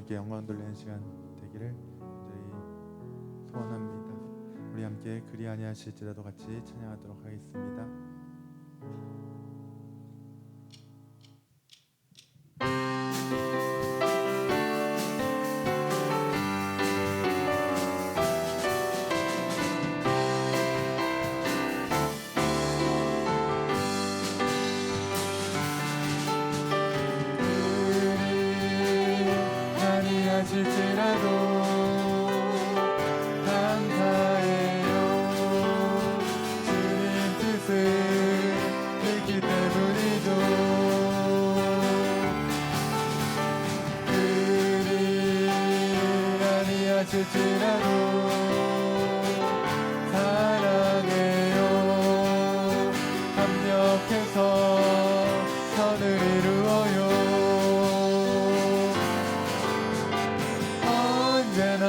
주님께 영광 돌리는 시간 되기를 간절히 소원합니다. 우리 함께 그리 아니하실지라도 같이 찬양하도록 하겠습니다. 하실지라도 감사해요. 주님 뜻을 믿기 때문이죠. 그리 아니하실지라도 사랑해요. 합력해서 선을 이루어요. 언제나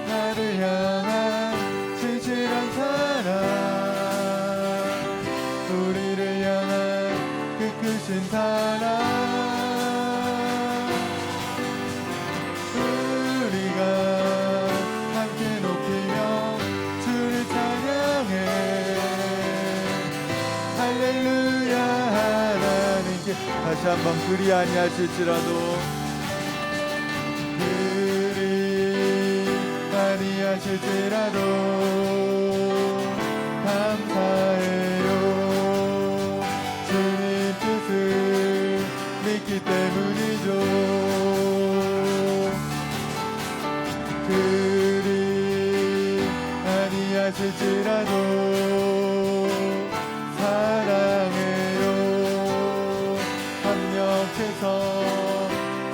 나를 향한 진실한 사랑, 우리를 향한 그 크신 사랑, 우리가 함께 높이며 주를 찬양해. 할렐루야 하나님께. 다시 한번 그리 아니하실지라도 아니하실지라도 감사해요. 주님 뜻을 믿기 때문이죠. 그리 아니하실지라도 사랑해요. 합력해서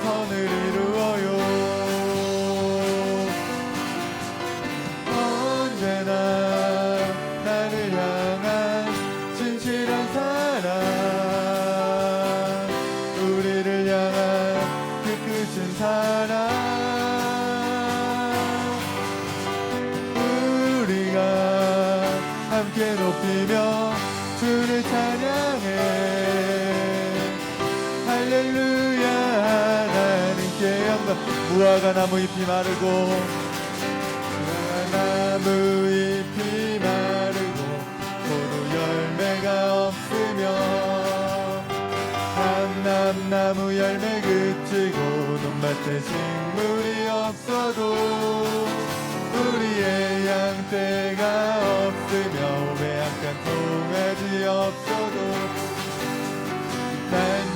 선을 이루어요. 나를 향한 진실한 사랑, 우리를 향한 그 크신 사랑, 우리가 함께 높이며 주를 찬양해. 할렐루야 하나님께 영광. 무화과 나무 잎이 마르고 나무 잎이 마르고 포도 열매가 없으며 감람나무 열매 그치고 논밭에 식물이 없어도 우리의 양떼가 없으며 외양간 송아지 없어도 난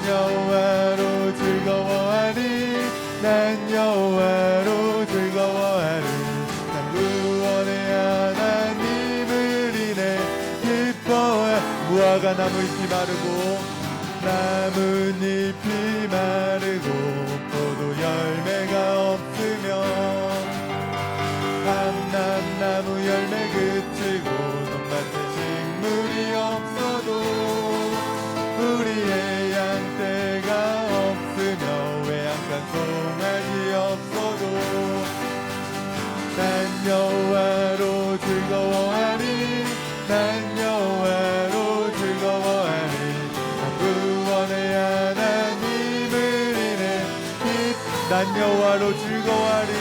여호와로 즐거워하리. 난 여호와로 즐거워하리. 구원의 하나님을 인해 기뻐해. 무화과 나무 잎이 마르고 나뭇잎이 마르고 포도 열매가 없으며 감람나무 열매 그치고 논밭에 식물이 없어도 우리의 양떼가 없으며 외양간 송아지 없어도 난 여호와로 즐거워하리. 난 여호와로 즐거워하리. 구원의 하나님을 인해 난 여호와로 즐거워하리.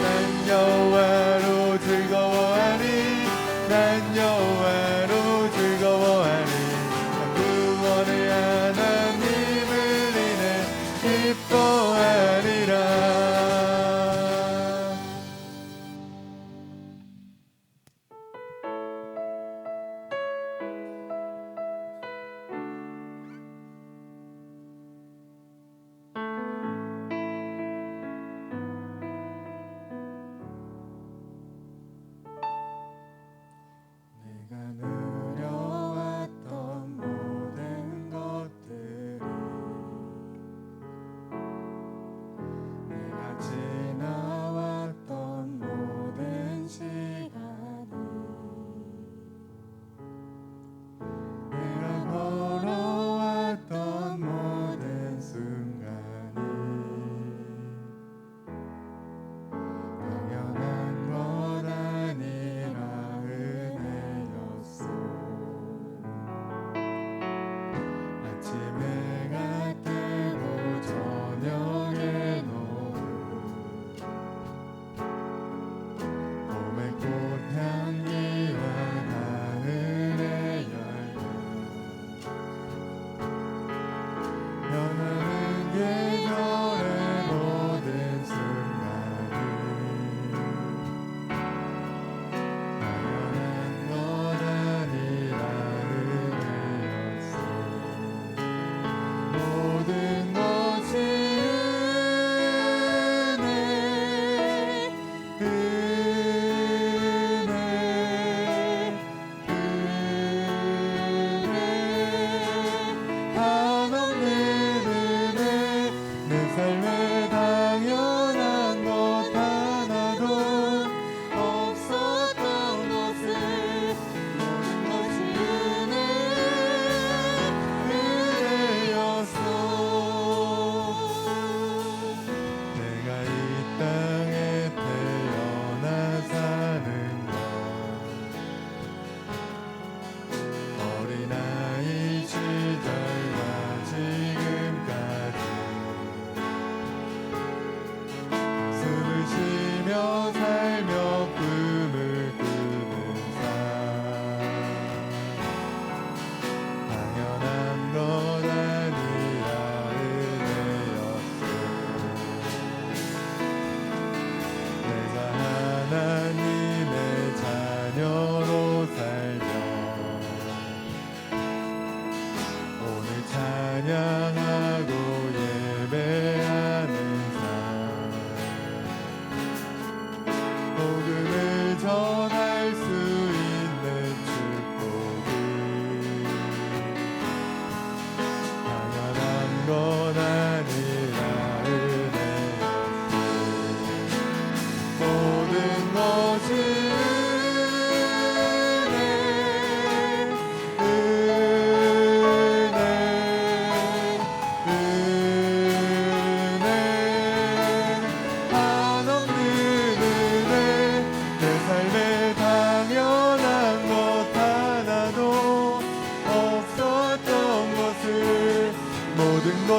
난 여호와로 즐거워하리. 난 여호와로 즐거워하리. 구원의 하나님을 인해 기뻐하리라.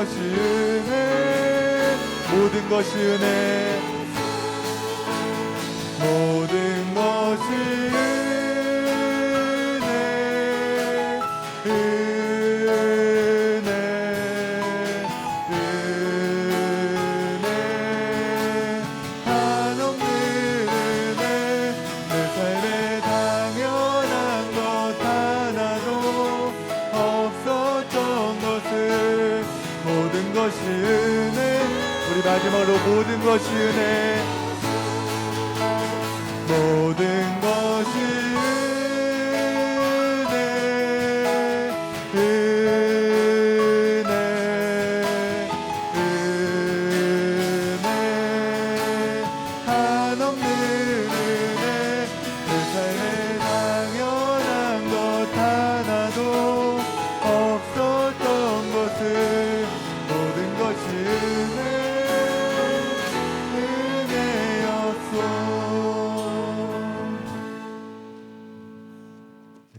것이 은혜, 모든 것이 은혜, 모든 것이 마지막으로 모든 것이 은혜, 모든 것이 은혜, 은혜, 은혜, 한없는 은혜, 내 삶에 당연한 것 하나도 없었던 것을 모든 것이 은혜,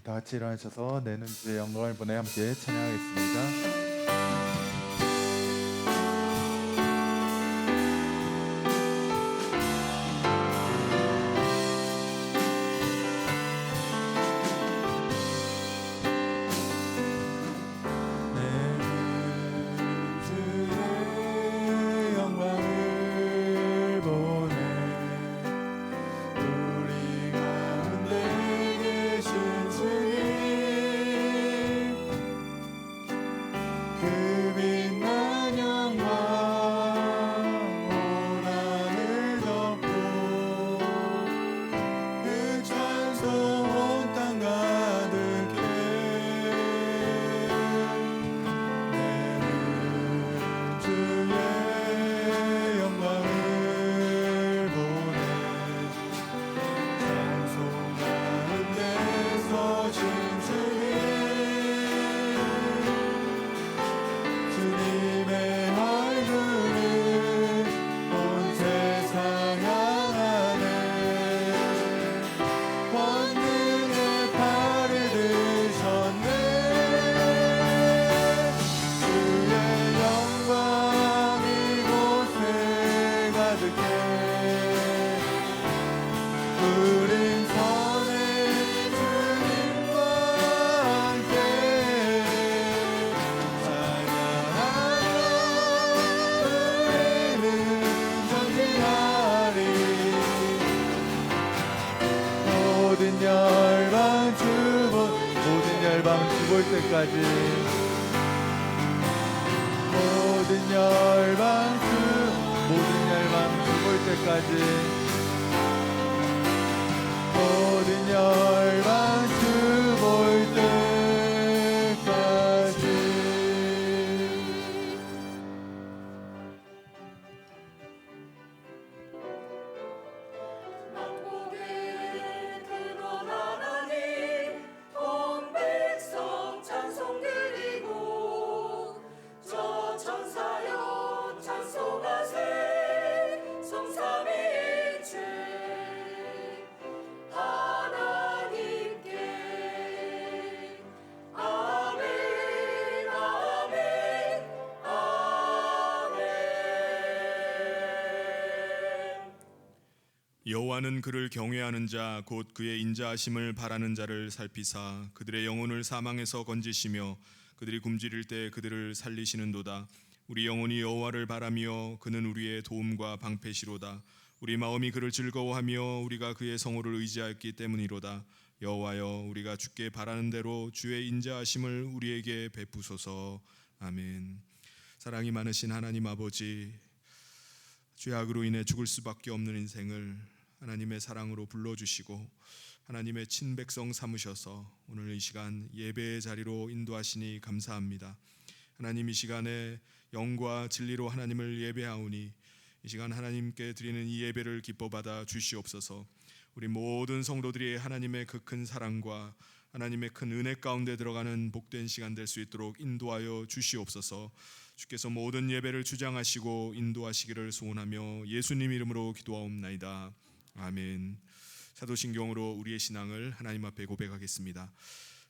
다 같이 일어나셔서 내는 주의 영광을 보내 함께 찬양하겠습니다. 죽을 때까지 모든 열방 죽을 때까지 모든 열방 죽을 때까지 여호와는 그를 경외하는 자 곧 그의 인자하심을 바라는 자를 살피사 그들의 영혼을 사망에서 건지시며 그들이 굶주릴 때 그들을 살리시는도다. 우리 영혼이 여호와를 바라며 그는 우리의 도움과 방패시로다. 우리 마음이 그를 즐거워하며 우리가 그의 성호를 의지하였기 때문이로다. 여호와여, 우리가 주께 바라는 대로 주의 인자하심을 우리에게 베푸소서. 아멘. 사랑이 많으신 하나님 아버지, 죄악으로 인해 죽을 수밖에 없는 인생을 하나님의 사랑으로 불러주시고 하나님의 친백성 삼으셔서 오늘 이 시간 예배의 자리로 인도하시니 감사합니다. 하나님, 이 시간에 영과 진리로 하나님을 예배하오니 이 시간 하나님께 드리는 이 예배를 기뻐 받아 주시옵소서. 우리 모든 성도들이 하나님의 그 큰 사랑과 하나님의 큰 은혜 가운데 들어가는 복된 시간 될 수 있도록 인도하여 주시옵소서. 주께서 모든 예배를 주장하시고 인도하시기를 소원하며 예수님 이름으로 기도하옵나이다. 아멘. 사도신경으로 우리의 신앙을 하나님 앞에 고백하겠습니다.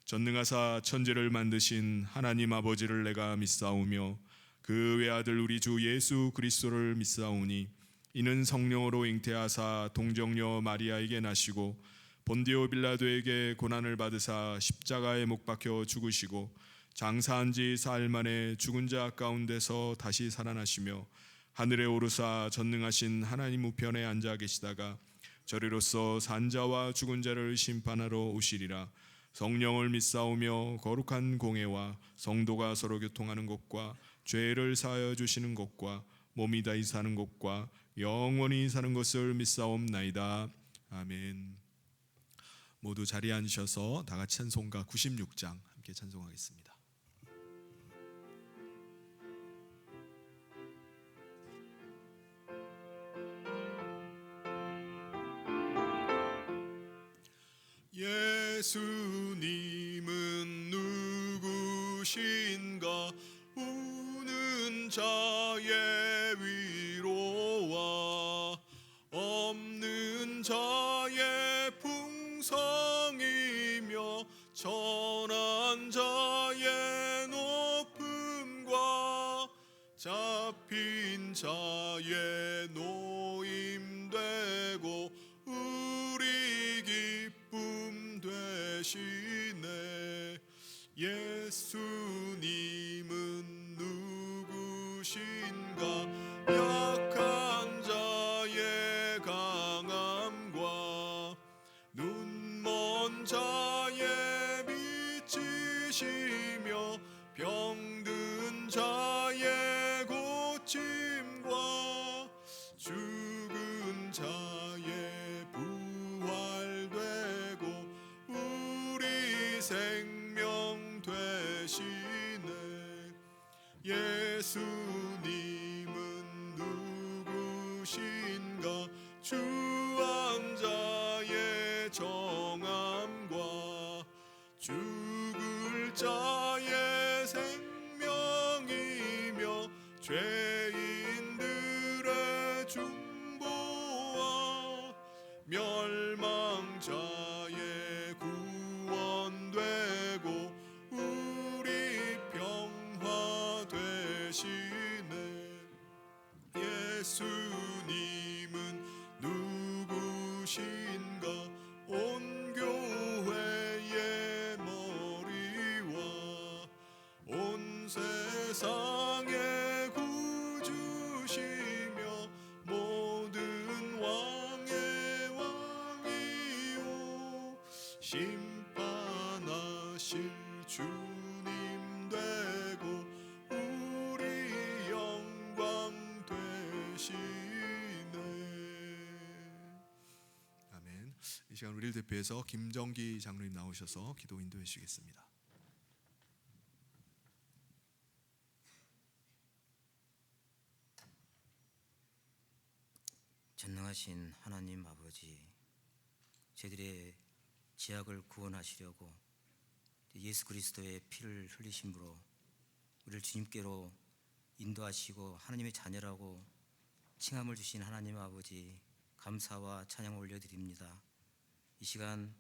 전능하사 천지를 만드신 하나님 아버지를 내가 믿사오며 그 외아들 우리 주 예수 그리스도를 믿사오니 이는 성령으로 잉태하사 동정녀 마리아에게 나시고 본디오 빌라도에게 고난을 받으사 십자가에 못 박혀 죽으시고 장사한 지 사흘 만에 죽은 자 가운데서 다시 살아나시며 하늘에 오르사 전능하신 하나님 우편에 앉아 계시다가 저리로서 산자와 죽은 자를 심판하러 오시리라. 성령을 믿사오며 거룩한 공회와 성도가 서로 교통하는 것과 죄를 사하여 주시는 것과 몸이 다시 사는 것과 영원히 사는 것을 믿사옵나이다. 아멘. 모두 자리에 앉으셔서 다 같이 찬송가 96장 함께 찬송하겠습니다. 예수님은 누구신가? 우는 자의 위로와 없는 자의 풍성이며 천한 자의 높음과 잡힌 자의 노임되고 우리 기쁨 되시네. 예수님은 누구신가? 약한 자의 강함과 눈먼 자의 빛이시며 병든 자의 고침과 죽은 자의 부활되고 우리 생명 되시네. 예수님은 누구신가? 주한 자의 정함과 죽을 자의 생명이며 죄인들의 중보와 멸망자의 구원되고 우리 평화 되시네. 예수님은 누구신가? 온 교회의 머리와 온 세상의 구주시며 모든 왕의 왕이요 심판하실 주님 되고 우리 영광 되시네. 아멘. 이 시간 우리를 대표해서 김정기 장로님 나오셔서 기도 인도해 주시겠습니다. 전능하신 하나님 아버지, 저희들의 죄악을 구원하시려고 예수 그리스도의 피를 흘리심으로 우리를 주님께로 인도하시고 하나님의 자녀라고 칭함을 주신 하나님 아버지, 감사와 찬양을 올려드립니다. 이 시간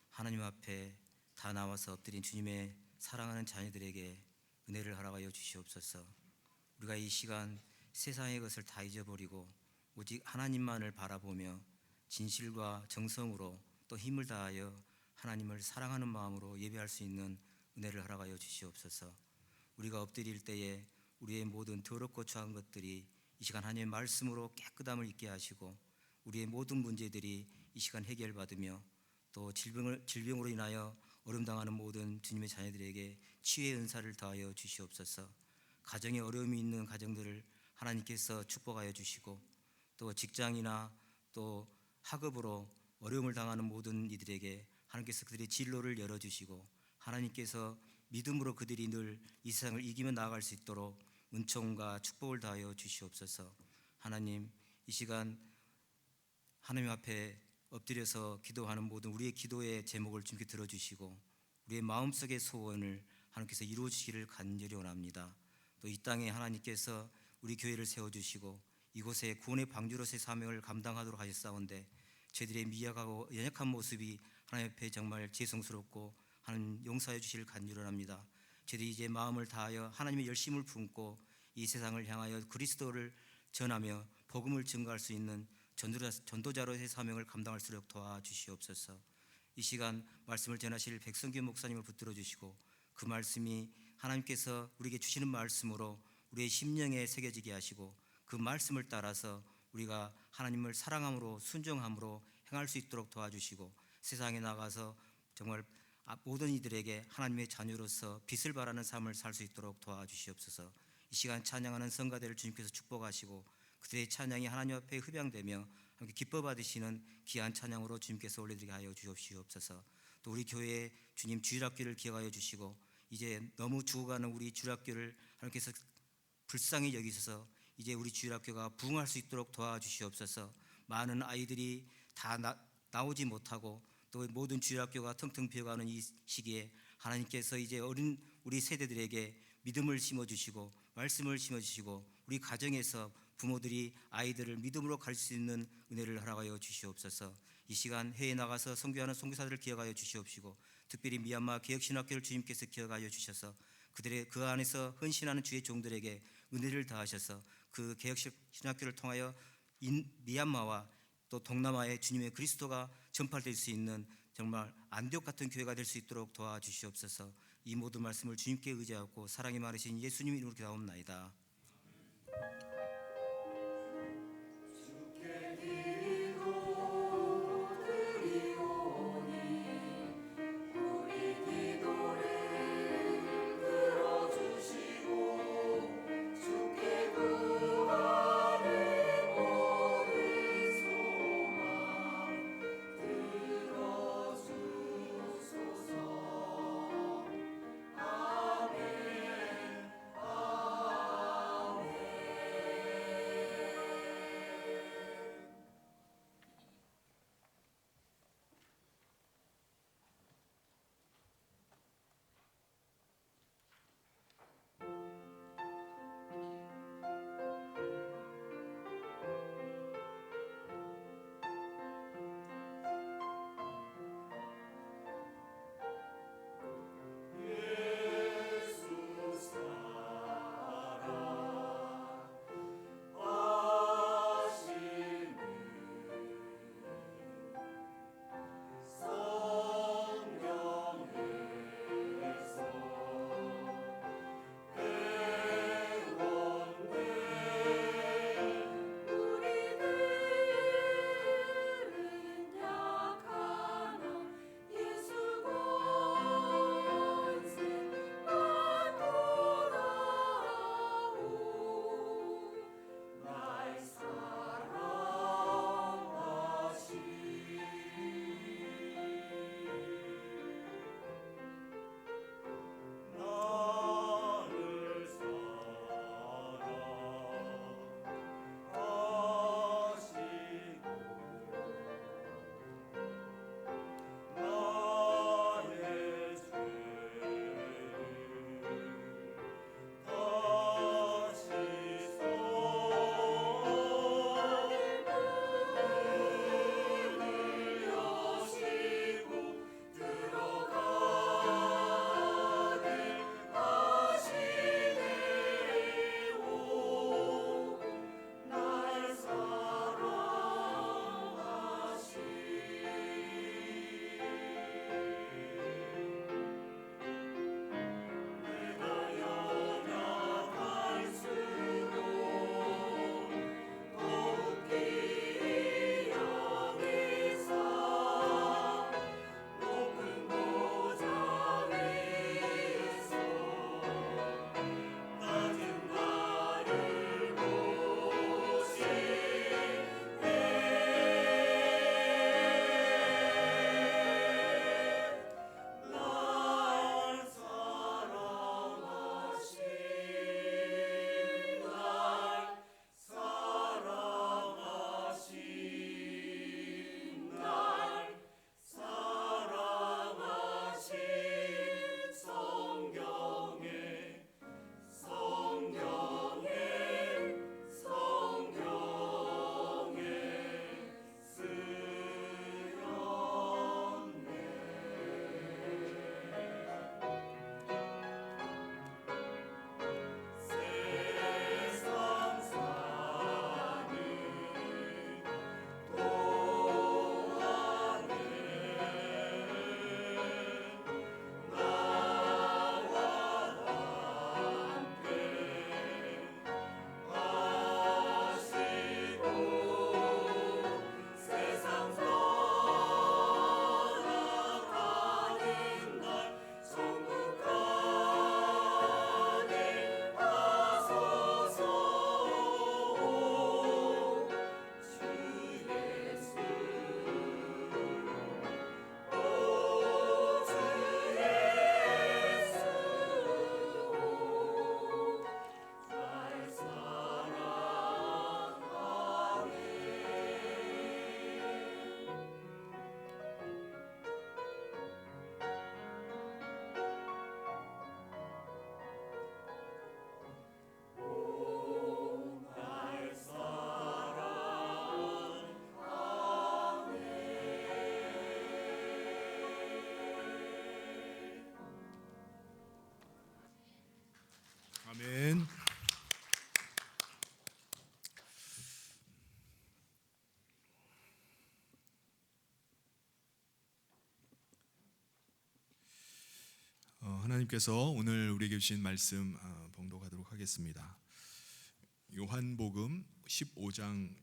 하나님 앞에 다 나와서 엎드린 주님의 사랑하는 자녀들에게 은혜를 허락하여 주시옵소서. 우리가 이 시간 세상의 것을 다 잊어버리고 오직 하나님만을 바라보며 진실과 정성으로 또 힘을 다하여 하나님을 사랑하는 마음으로 예배할 수 있는 은혜를 허락하여 주시옵소서. 우리가 엎드릴 때에 우리의 모든 더럽고 추한 것들이 이 시간 하나님의 말씀으로 깨끗함을 있게 하시고 우리의 모든 문제들이 이 시간 해결받으며 또 질병으로 인하여 어려움당하는 모든 주님의 자녀들에게 치유의 은사를 더하여 주시옵소서. 가정에 어려움이 있는 가정들을 하나님께서 축복하여 주시고 또 직장이나 또 학업으로 어려움을 당하는 모든 이들에게 하나님께서 그들의 진로를 열어주시고 하나님께서 믿음으로 그들이 늘 이 세상을 이기며 나아갈 수 있도록 은총과 축복을 다하여 주시옵소서. 하나님, 이 시간 하나님 앞에 엎드려서 기도하는 모든 우리의 기도의 제목을 주님께 들어주시고 우리의 마음속의 소원을 하나님께서 이루어 주시기를 간절히 원합니다. 또 이 땅에 하나님께서 우리 교회를 세워주시고 이곳에 구원의 방주로서의 사명을 감당하도록 하셨사온데 저희들의 미약하고 연약한 모습이 하나님 앞에 정말 죄송스럽고 하나님 용서해 주시기를 간절히 원합니다. 저희들이 이제 마음을 다하여 하나님의 열심을 품고 이 세상을 향하여 그리스도를 전하며 복음을 증거할 수 있는 전도자로의 사명을 감당할 수 있도록 도와주시옵소서. 이 시간 말씀을 전하실 백성규 목사님을 붙들어 주시고 그 말씀이 하나님께서 우리에게 주시는 말씀으로 우리의 심령에 새겨지게 하시고 그 말씀을 따라서 우리가 하나님을 사랑함으로 순종함으로 행할 수 있도록 도와주시고 세상에 나가서 정말 모든 이들에게 하나님의 자녀로서 빛을 발하는 삶을 살 수 있도록 도와주시옵소서. 이 시간 찬양하는 성가대를 주님께서 축복하시고 그들의 찬양이 하나님 앞에 흡양되며 함께 기뻐 받으시는 귀한 찬양으로 주님께서 올려드리게 하여 주시옵소서. 또 우리 교회의 주님 주일학교를 기억하여 주시고 이제 너무 죽어가는 우리 주일학교를 하나님께서 불쌍히 여기셔서 이제 우리 주일학교가 부흥할 수 있도록 도와주시옵소서. 많은 아이들이 다 나오지 못하고 또 모든 주일학교가 텅텅 비어가는 이 시기에 하나님께서 이제 어린 우리 세대들에게 믿음을 심어주시고 말씀을 심어주시고 우리 가정에서 부모들이 아이들을 믿음으로 가르칠 수 있는 은혜를 허락하여 주시옵소서. 이 시간 해외에 나가서 선교하는 선교사들을 기억하여 주시옵시고 특별히 미얀마 개혁신학교를 주님께서 기억하여 주셔서 그들의 그 안에서 헌신하는 주의 종들에게 은혜를 다하셔서 그 개혁신학교를 통하여 미얀마와 또 동남아의 주님의 그리스도가 전파될 수 있는 정말 안디옥 같은 교회가 될 수 있도록 도와주시옵소서. 이 모든 말씀을 주님께 의지하고 사랑이 많으신 예수님 이름으로 기도하옵나이다. 하나님께서 오늘 우리에게 주신 말씀 봉독하도록 하겠습니다. 요한복음 15장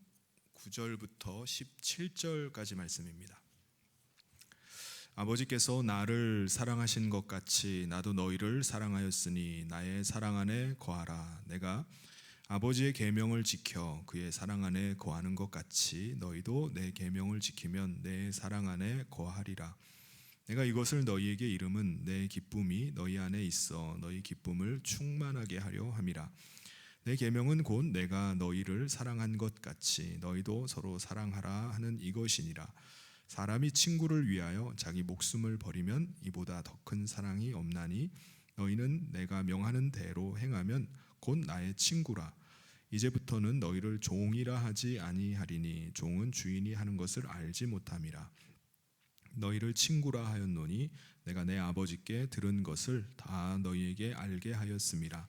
9절부터 17절까지 말씀입니다. 아버지께서 나를 사랑하신 것 같이 나도 너희를 사랑하였으니 나의 사랑 안에 거하라. 내가 아버지의 계명을 지켜 그의 사랑 안에 거하는 것 같이 너희도 내 계명을 지키면 내 사랑 안에 거하리라. 내가 이것을 너희에게 이름은 내 기쁨이 너희 안에 있어 너희 기쁨을 충만하게 하려 함이라. 내 계명은 곧 내가 너희를 사랑한 것 같이 너희도 서로 사랑하라 하는 이것이니라. 사람이 친구를 위하여 자기 목숨을 버리면 이보다 더 큰 사랑이 없나니 너희는 내가 명하는 대로 행하면 곧 나의 친구라. 이제부터는 너희를 종이라 하지 아니하리니 종은 주인이 하는 것을 알지 못함이라. 너희를 친구라 하였노니 내가 내 아버지께 들은 것을 다 너희에게 알게 하였음이라.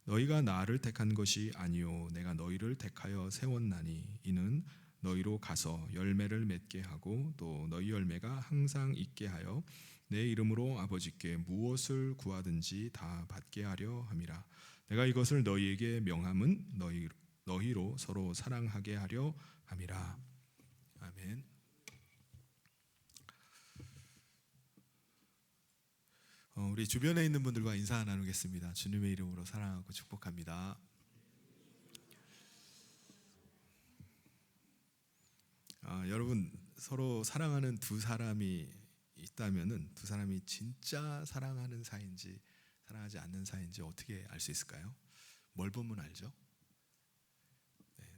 너희가 나를 택한 것이 아니요 내가 너희를 택하여 세웠나니 이는 너희로 가서 열매를 맺게 하고 또 너희 열매가 항상 있게 하여 내 이름으로 아버지께 무엇을 구하든지 다 받게 하려 함이라. 내가 이것을 너희에게 명함은 너희로 서로 사랑하게 하려 함이라. 아멘. 우리 주변에 있는 분들과 인사 나누겠습니다. 주님의 이름으로 사랑하고 축복합니다. 여러분 서로 사랑하는 두 사람이 있다면은 두 사람이 진짜 사랑하는 사이인지 사랑하지 않는 사이인지 어떻게 알 수 있을까요? 뭘 보면 알죠?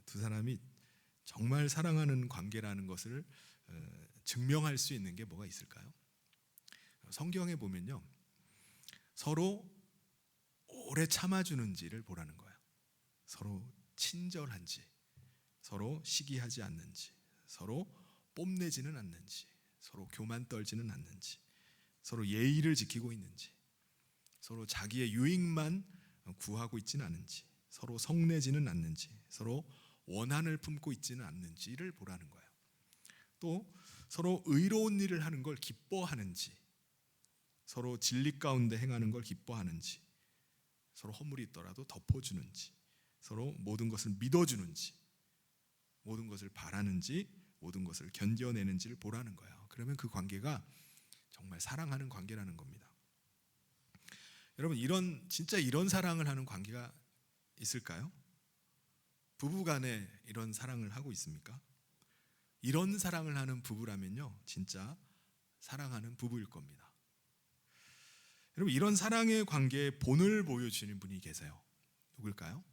두 사람이 정말 사랑하는 관계라는 것을 증명할 수 있는 게 뭐가 있을까요? 성경에 보면요, 서로 오래 참아주는지를 보라는 거예요. 서로 친절한지, 서로 시기하지 않는지, 서로 뽐내지는 않는지, 서로 교만 떨지는 않는지, 서로 예의를 지키고 있는지, 서로 자기의 유익만 구하고 있지는 않는지, 서로 성내지는 않는지, 서로 원한을 품고 있지는 않는지를 보라는 거예요. 또 서로 의로운 일을 하는 걸 기뻐하는지, 서로 진리 가운데 행하는 걸 기뻐하는지, 서로 허물이 있더라도 덮어주는지, 서로 모든 것을 믿어주는지, 모든 것을 바라는지, 모든 것을 견뎌내는지를 보라는 거예요. 그러면 그 관계가 정말 사랑하는 관계라는 겁니다. 여러분 진짜 이런 사랑을 하는 관계가 있을까요? 부부간에 이런 사랑을 하고 있습니까? 이런 사랑을 하는 부부라면요 진짜 사랑하는 부부일 겁니다. 여러분 이런 사랑의 관계의 본을 보여주시는 분이 계세요. 누굴까요?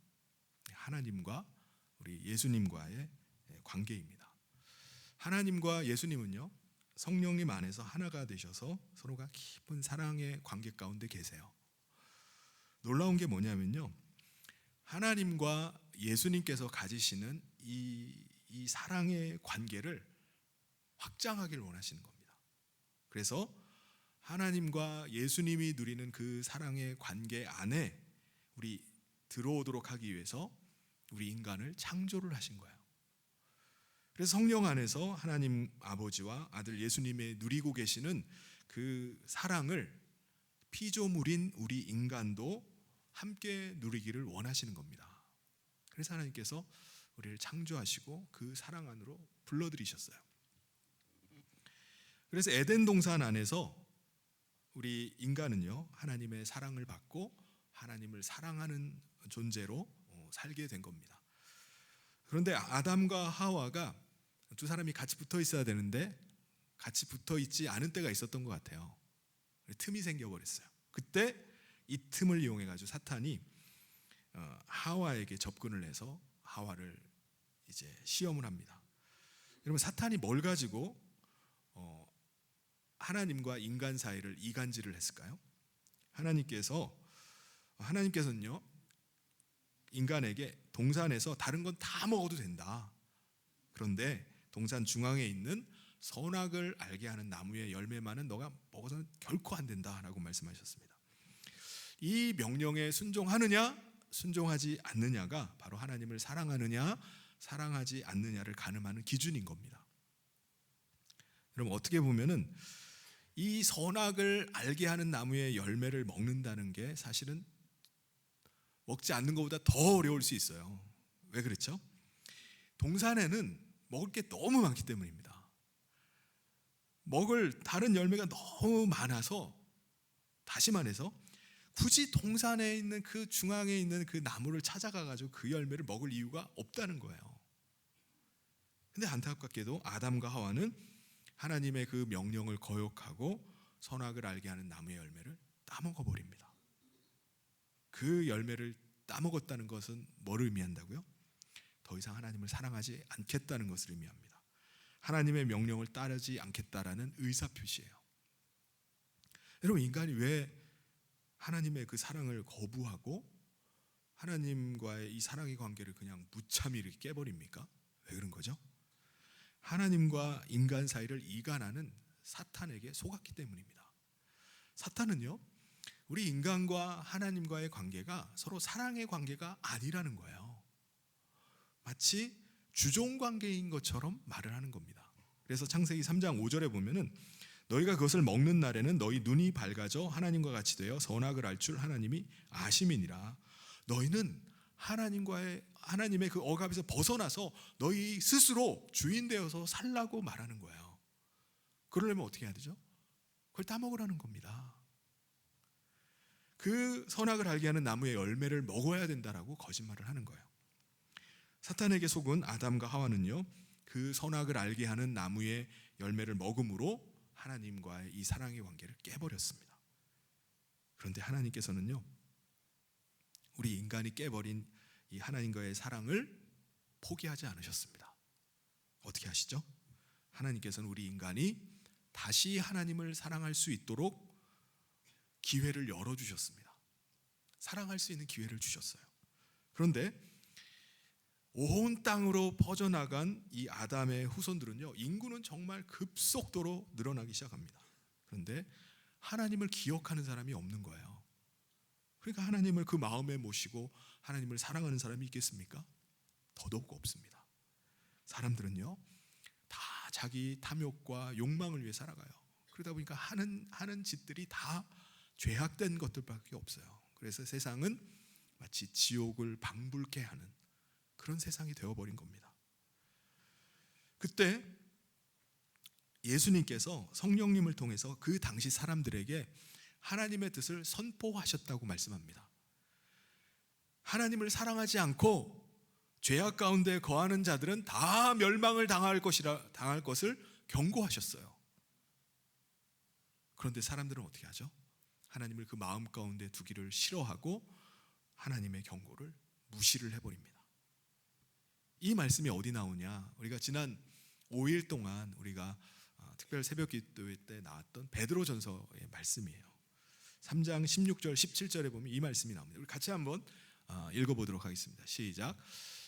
하나님과 우리 예수님과의 관계입니다. 하나님과 예수님은요 성령님 안에서 하나가 되셔서 서로가 깊은 사랑의 관계 가운데 계세요. 놀라운 게 뭐냐면요, 하나님과 예수님께서 가지시는 이 사랑의 관계를 확장하길 원하시는 겁니다. 그래서 하나님과 예수님이 누리는 그 사랑의 관계 안에 우리 들어오도록 하기 위해서 우리 인간을 창조를 하신 거예요. 그래서 성령 안에서 하나님 아버지와 아들 예수님의 누리고 계시는 그 사랑을 피조물인 우리 인간도 함께 누리기를 원하시는 겁니다. 그래서 하나님께서 우리를 창조하시고 그 사랑 안으로 불러들이셨어요. 그래서 에덴 동산 안에서 우리 인간은요 하나님의 사랑을 받고 하나님을 사랑하는 존재로 살게 된 겁니다. 그런데 아담과 하와가 두 사람이 같이 붙어 있어야 되는데 같이 붙어 있지 않은 때가 있었던 것 같아요. 틈이 생겨버렸어요. 그때 이 틈을 이용해 가지고 사탄이 하와에게 접근을 해서 하와를 이제 시험을 합니다. 여러분 사탄이 뭘 가지고 하나님과 인간 사이를 이간질을 했을까요? 하나님께서는요 인간에게 동산에서 다른 건 다 먹어도 된다. 그런데 동산 중앙에 있는 선악을 알게 하는 나무의 열매만은 너가 먹어서는 결코 안 된다라고 말씀하셨습니다. 이 명령에 순종하느냐 순종하지 않느냐가 바로 하나님을 사랑하느냐 사랑하지 않느냐를 가늠하는 기준인 겁니다. 여러분 어떻게 보면은 이 선악을 알게 하는 나무의 열매를 먹는다는 게 사실은 먹지 않는 것보다 더 어려울 수 있어요. 왜 그렇죠? 동산에는 먹을 게 너무 많기 때문입니다. 먹을 다른 열매가 너무 많아서, 다시 말해서 굳이 동산에 있는 그 중앙에 있는 그 나무를 찾아가 가지고 그 열매를 먹을 이유가 없다는 거예요. 근데 안타깝게도 아담과 하와는 하나님의 그 명령을 거역하고 선악을 알게 하는 나무의 열매를 따먹어 버립니다. 그 열매를 따먹었다는 것은 뭘 의미한다고요? 더 이상 하나님을 사랑하지 않겠다는 것을 의미합니다. 하나님의 명령을 따르지 않겠다라는 의사표시예요. 여러분, 인간이 왜 하나님의 그 사랑을 거부하고 하나님과의 이 사랑의 관계를 그냥 무참히 이렇게 깨버립니까? 왜 그런 거죠? 하나님과 인간 사이를 이간하는 사탄에게 속았기 때문입니다. 사탄은요, 우리 인간과 하나님과의 관계가 서로 사랑의 관계가 아니라는 거예요. 마치 주종 관계인 것처럼 말을 하는 겁니다. 그래서 창세기 3장 5절에 보면은 너희가 그것을 먹는 날에는 너희 눈이 밝아져 하나님과 같이 되어 선악을 알 줄 하나님이 아심이니라. 너희는 하나님의 그 억압에서 벗어나서 너희 스스로 주인 되어서 살라고 말하는 거예요. 그러려면 어떻게 해야 되죠? 그걸 따먹으라는 겁니다. 그 선악을 알게 하는 나무의 열매를 먹어야 된다라고 거짓말을 하는 거예요. 사탄에게 속은 아담과 하와는요, 그 선악을 알게 하는 나무의 열매를 먹음으로 하나님과의 이 사랑의 관계를 깨버렸습니다. 그런데 하나님께서는요, 우리 인간이 깨버린 이 하나님과의 사랑을 포기하지 않으셨습니다. 어떻게 하시죠? 하나님께서는 우리 인간이 다시 하나님을 사랑할 수 있도록 기회를 열어주셨습니다. 사랑할 수 있는 기회를 주셨어요. 그런데 온 땅으로 퍼져나간 이 아담의 후손들은요, 인구는 정말 급속도로 늘어나기 시작합니다. 그런데 하나님을 기억하는 사람이 없는 거예요. 그러니까 하나님을 그 마음에 모시고 하나님을 사랑하는 사람이 있겠습니까? 더더욱 없습니다. 사람들은요, 다 자기 탐욕과 욕망을 위해 살아가요. 그러다 보니까 하는 짓들이 다 죄악된 것들밖에 없어요. 그래서 세상은 마치 지옥을 방불케 하는 그런 세상이 되어버린 겁니다. 그때 예수님께서 성령님을 통해서 그 당시 사람들에게 하나님의 뜻을 선포하셨다고 말씀합니다. 하나님을 사랑하지 않고 죄악 가운데 거하는 자들은 다 멸망을 당할 것을 경고하셨어요. 그런데 사람들은 어떻게 하죠? 하나님을 그 마음 가운데 두기를 싫어하고 하나님의 경고를 무시를 해버립니다. 이 말씀이 어디 나오냐? 우리가 지난 5일 동안 우리가 특별 새벽 기도 때 나왔던 베드로전서의 말씀이에요. 3장 16절 17절에 보면 이 말씀이 나옵니다. 우리 같이 한번 읽어보도록 하겠습니다. 시작.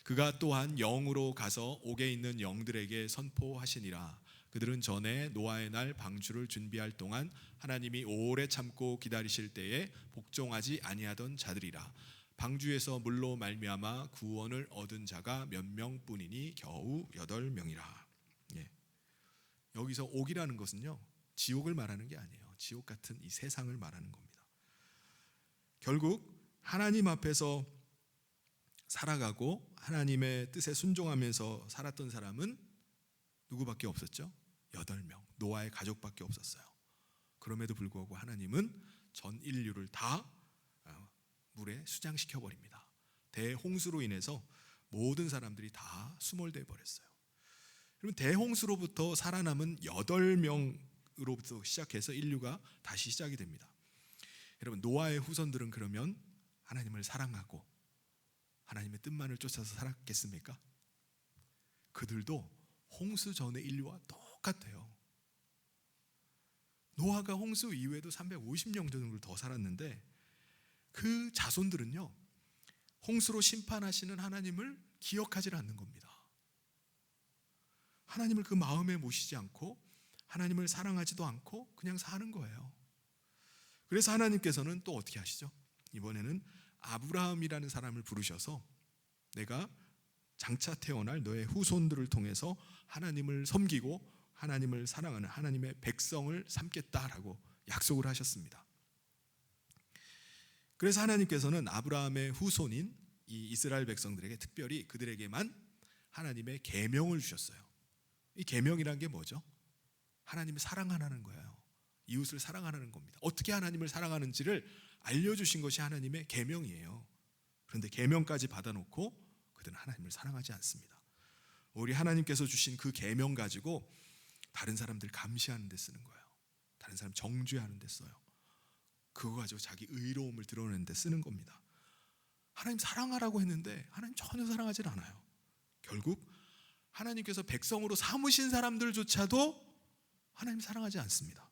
그가 또한 영으로 가서 옥에 있는 영들에게 선포하시니라. 그들은 전에 노아의 날 방주를 준비할 동안 하나님이 오래 참고 기다리실 때에 복종하지 아니하던 자들이라. 방주에서 물로 말미암아 구원을 얻은 자가 몇 명뿐이니 겨우 8명이라. 예. 여기서 옥이라는 것은요, 지옥을 말하는 게 아니에요. 지옥 같은 이 세상을 말하는 겁니다. 결국 하나님 앞에서 살아가고 하나님의 뜻에 순종하면서 살았던 사람은 누구밖에 없었죠? 8명, 노아의 가족밖에 없었어요. 그럼에도 불구하고 하나님은 전 인류를 다 물에 수장시켜 버립니다. 대홍수로 인해서 모든 사람들이 다 수몰돼 버렸어요. 그러면 대홍수로부터 살아남은 8명으로부터 시작해서 인류가 다시 시작이 됩니다. 여러분, 노아의 후손들은 그러면 하나님을 사랑하고 하나님의 뜻만을 쫓아서 살았겠습니까? 그들도 홍수 전의 인류와 똑같아요. 노아가 홍수 이후에도 350년 정도를 더 살았는데 그 자손들은요, 홍수로 심판하시는 하나님을 기억하지 않는 겁니다. 하나님을 그 마음에 모시지 않고 하나님을 사랑하지도 않고 그냥 사는 거예요. 그래서 하나님께서는 또 어떻게 하시죠? 이번에는 아브라함이라는 사람을 부르셔서 내가 장차 태어날 너의 후손들을 통해서 하나님을 섬기고 하나님을 사랑하는 하나님의 백성을 삼겠다라고 약속을 하셨습니다. 그래서 하나님께서는 아브라함의 후손인 이 이스라엘 백성들에게 특별히 그들에게만 하나님의 계명을 주셨어요. 이 계명이란 게 뭐죠? 하나님을 사랑하라는 거예요. 이웃을 사랑하라는 겁니다. 어떻게 하나님을 사랑하는지를 알려주신 것이 하나님의 계명이에요. 그런데 계명까지 받아놓고 그들은 하나님을 사랑하지 않습니다. 우리 하나님께서 주신 그 계명 가지고 다른 사람들 감시하는 데 쓰는 거예요. 다른 사람 정죄하는 데 써요. 그거 가지고 자기 의로움을 드러내는 데 쓰는 겁니다. 하나님 사랑하라고 했는데 하나님 전혀 사랑하지 않아요. 결국 하나님께서 백성으로 삼으신 사람들조차도 하나님 사랑하지 않습니다.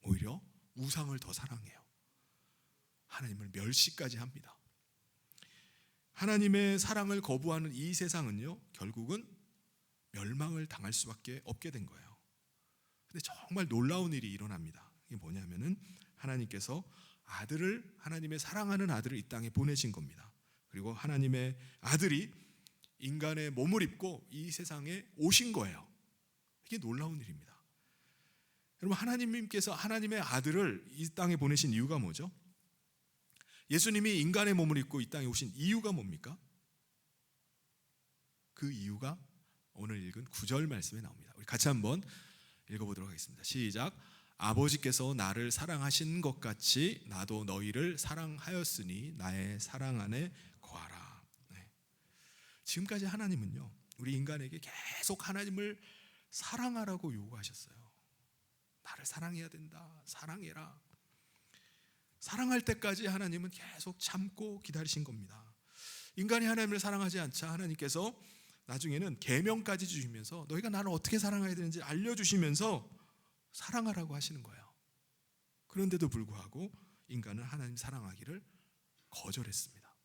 오히려 우상을 더 사랑해요. 하나님을 멸시까지 합니다. 하나님의 사랑을 거부하는 이 세상은요, 결국은 멸망을 당할 수밖에 없게 된 거예요. 근데 정말 놀라운 일이 일어납니다. 이게 뭐냐면은 하나님께서 아들을, 하나님의 사랑하는 아들을 이 땅에 보내신 겁니다. 그리고 하나님의 아들이 인간의 몸을 입고 이 세상에 오신 거예요. 이게 놀라운 일입니다. 여러분, 하나님께서 하나님의 아들을 이 땅에 보내신 이유가 뭐죠? 예수님이 인간의 몸을 입고 이 땅에 오신 이유가 뭡니까? 그 이유가 오늘 읽은 9절 말씀에 나옵니다. 우리 같이 한번 읽어보도록 하겠습니다. 시작. 아버지께서 나를 사랑하신 것 같이 나도 너희를 사랑하였으니 나의 사랑 안에 거하라. 네. 지금까지 하나님은요, 우리 인간에게 계속 하나님을 사랑하라고 요구하셨어요. 나를 사랑해야 된다. 사랑해라. 사랑할 때까지 하나님은 계속 참고 기다리신 겁니다. 인간이 하나님을 사랑하지 않자 하나님께서 나중에는 계명까지 주시면서 너희가 나를 어떻게 사랑해야 되는지 알려주시면서 사랑하라고 하시는 거예요. 그런데도 불구하고 인간은 하나님 사랑하기를 거절했습니다.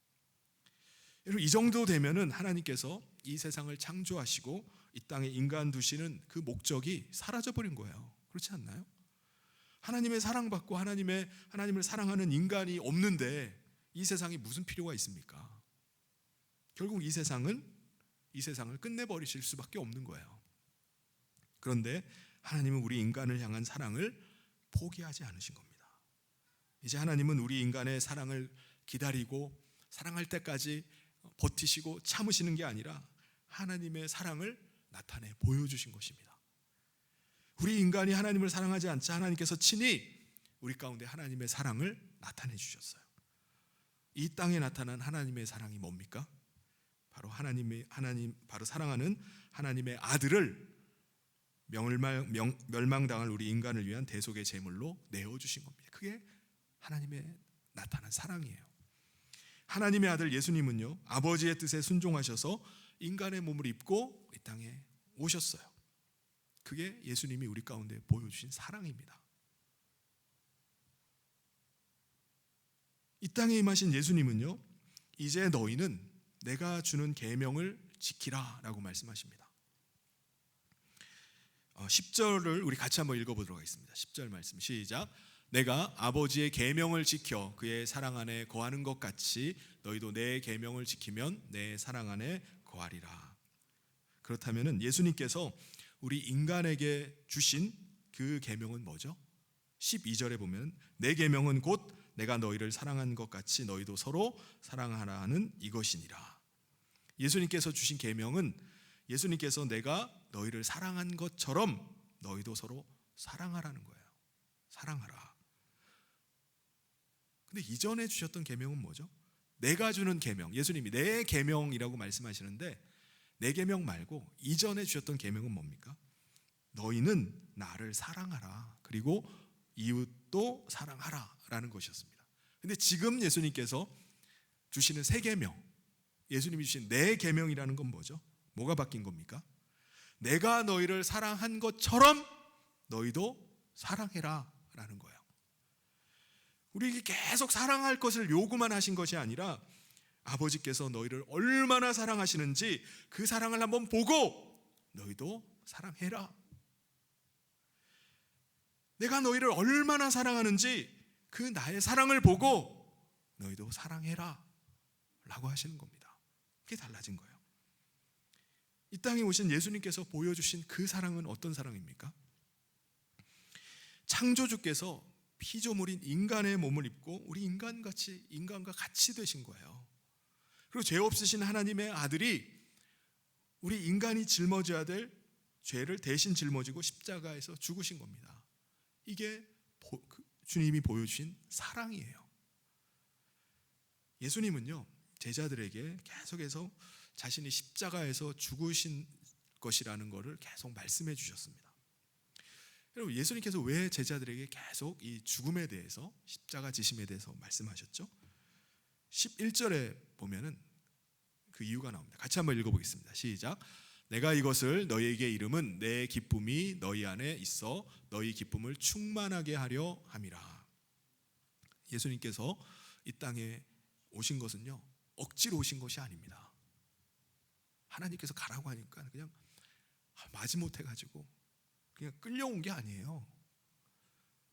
여러분, 이 정도 되면은 하나님께서 이 세상을 창조하시고 이 땅에 인간 두시는 그 목적이 사라져버린 거예요. 그렇지 않나요? 하나님의 사랑받고 하나님을 사랑하는 인간이 없는데 이 세상에 무슨 필요가 있습니까? 결국 이 세상을 끝내버리실 수밖에 없는 거예요. 그런데 하나님은 우리 인간을 향한 사랑을 포기하지 않으신 겁니다. 이제 하나님은 우리 인간의 사랑을 기다리고 사랑할 때까지 버티시고 참으시는 게 아니라 하나님의 사랑을 나타내 보여주신 것입니다. 우리 인간이 하나님을 사랑하지 않자 하나님께서 친히 우리 가운데 하나님의 사랑을 나타내 주셨어요. 이 땅에 나타난 하나님의 사랑이 뭡니까? 바로 바로 사랑하는 하나님의 아들을 멸망당할 우리 인간을 위한 대속의 제물로 내어주신 겁니다. 그게 하나님의 나타난 사랑이에요. 하나님의 아들 예수님은요, 아버지의 뜻에 순종하셔서 인간의 몸을 입고 이 땅에 오셨어요. 그게 예수님이 우리 가운데 보여주신 사랑입니다. 이 땅에 임하신 예수님은요, 이제 너희는 내가 주는 계명을 지키라 라고 말씀하십니다. 10절을 우리 같이 한번 읽어보도록 하겠습니다. 10절 말씀 시작. 내가 아버지의 계명을 지켜 그의 사랑 안에 거하는 것 같이 너희도 내 계명을 지키면 내 사랑 안에 거하리라. 그렇다면 예수님께서 우리 인간에게 주신 그 계명은 뭐죠? 12절에 보면 내 계명은 곧 내가 너희를 사랑한 것 같이 너희도 서로 사랑하라 하는 이것이니라. 예수님께서 주신 계명은 예수님께서 내가 너희를 사랑한 것처럼 너희도 서로 사랑하라는 거예요. 사랑하라. 근데 이전에 주셨던 계명은 뭐죠? 내가 주는 계명. 예수님이 내 계명이라고 말씀하시는데 내 계명 말고 이전에 주셨던 계명은 뭡니까? 너희는 나를 사랑하라. 그리고 이웃도 사랑하라 라는 것이었습니다. 근데 지금 예수님께서 주시는 새 계명, 예수님이 주신 내 계명이라는 건 뭐죠? 뭐가 바뀐 겁니까? 내가 너희를 사랑한 것처럼 너희도 사랑해라 라는 거예요. 우리에게 계속 사랑할 것을 요구만 하신 것이 아니라 아버지께서 너희를 얼마나 사랑하시는지 그 사랑을 한번 보고 너희도 사랑해라. 내가 너희를 얼마나 사랑하는지 그 나의 사랑을 보고 너희도 사랑해라 라고 하시는 겁니다. 그게 달라진 거예요. 이 땅에 오신 예수님께서 보여주신 그 사랑은 어떤 사랑입니까? 창조주께서 피조물인 인간의 몸을 입고 우리 인간과 같이 되신 거예요. 그리고 죄 없으신 하나님의 아들이 우리 인간이 짊어져야 될 죄를 대신 짊어지고 십자가에서 죽으신 겁니다. 이게 주님이 보여주신 사랑이에요. 예수님은요, 제자들에게 계속해서 자신이 십자가에서 죽으신 것이라는 것을 계속 말씀해 주셨습니다. 여러분, 예수님께서 왜 제자들에게 계속 이 죽음에 대해서, 십자가 지심에 대해서 말씀하셨죠? 11절에 보면은 그 이유가 나옵니다. 같이 한번 읽어보겠습니다. 시작. 내가 이것을 너희에게 이름은 내 기쁨이 너희 안에 있어 너희 기쁨을 충만하게 하려 함이라. 예수님께서 이 땅에 오신 것은요, 억지로 오신 것이 아닙니다. 하나님께서 가라고 하니까 그냥 마지못해가지고 그냥 끌려온 게 아니에요.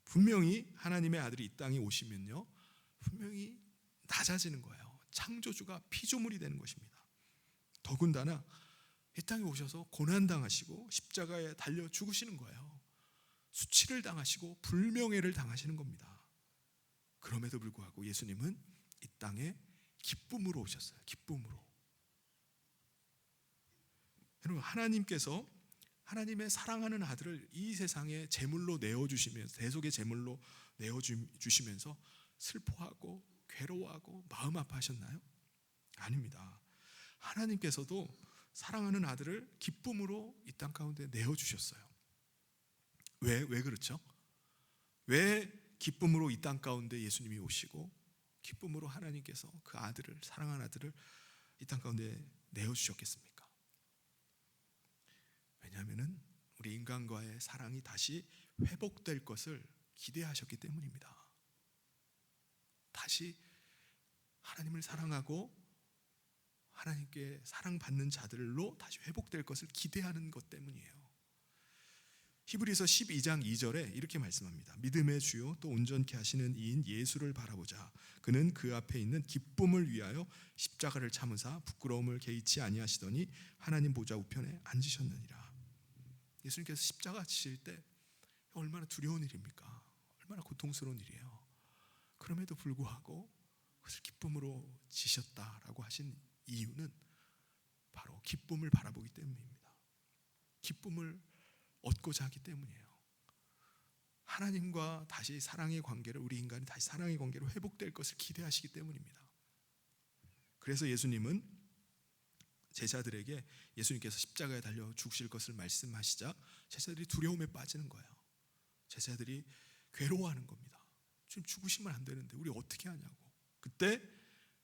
분명히 하나님의 아들이 이 땅에 오시면요, 분명히 낮아지는 거예요. 창조주가 피조물이 되는 것입니다. 더군다나 이 땅에 오셔서 고난당하시고 십자가에 달려 죽으시는 거예요. 수치를 당하시고 불명예를 당하시는 겁니다. 그럼에도 불구하고 예수님은 이 땅에 기쁨으로 오셨어요. 기쁨으로. 여러분, 하나님께서 하나님의 사랑하는 아들을 이 세상에 제물로 내어주시면서, 대속의 제물로 내어주시면서 슬퍼하고 괴로워하고 마음 아파하셨나요? 아닙니다. 하나님께서도 사랑하는 아들을 기쁨으로 이 땅 가운데 내어주셨어요. 왜 그렇죠? 왜 기쁨으로 이 땅 가운데 예수님이 오시고 기쁨으로 하나님께서 그 아들을, 사랑하는 아들을 이 땅 가운데 내어주셨겠습니까? 왜냐하면 우리 인간과의 사랑이 다시 회복될 것을 기대하셨기 때문입니다. 다시 하나님을 사랑하고 하나님께 사랑받는 자들로 다시 회복될 것을 기대하는 것 때문이에요. 히브리서 12장 2절에 이렇게 말씀합니다. 믿음의 주요 또 온전케 하시는 이인 예수를 바라보자. 그는 그 앞에 있는 기쁨을 위하여 십자가를 참으사 부끄러움을 개의치 아니하시더니 하나님 보좌 우편에 앉으셨느니라. 예수님께서 십자가 지실 때 얼마나 두려운 일입니까? 얼마나 고통스러운 일이에요. 그럼에도 불구하고 그것을 기쁨으로 지셨다라고 하신 이유는 바로 기쁨을 바라보기 때문입니다. 기쁨을 얻고자 하기 때문이에요. 하나님과 다시 사랑의 관계를, 우리 인간이 다시 사랑의 관계로 회복될 것을 기대하시기 때문입니다. 그래서 예수님은 제자들에게 예수님께서 십자가에 달려 죽으실 것을 말씀하시자 제자들이 두려움에 빠지는 거예요. 제자들이 괴로워하는 겁니다. 지금 죽으시면 안 되는데 우리 어떻게 하냐고. 그때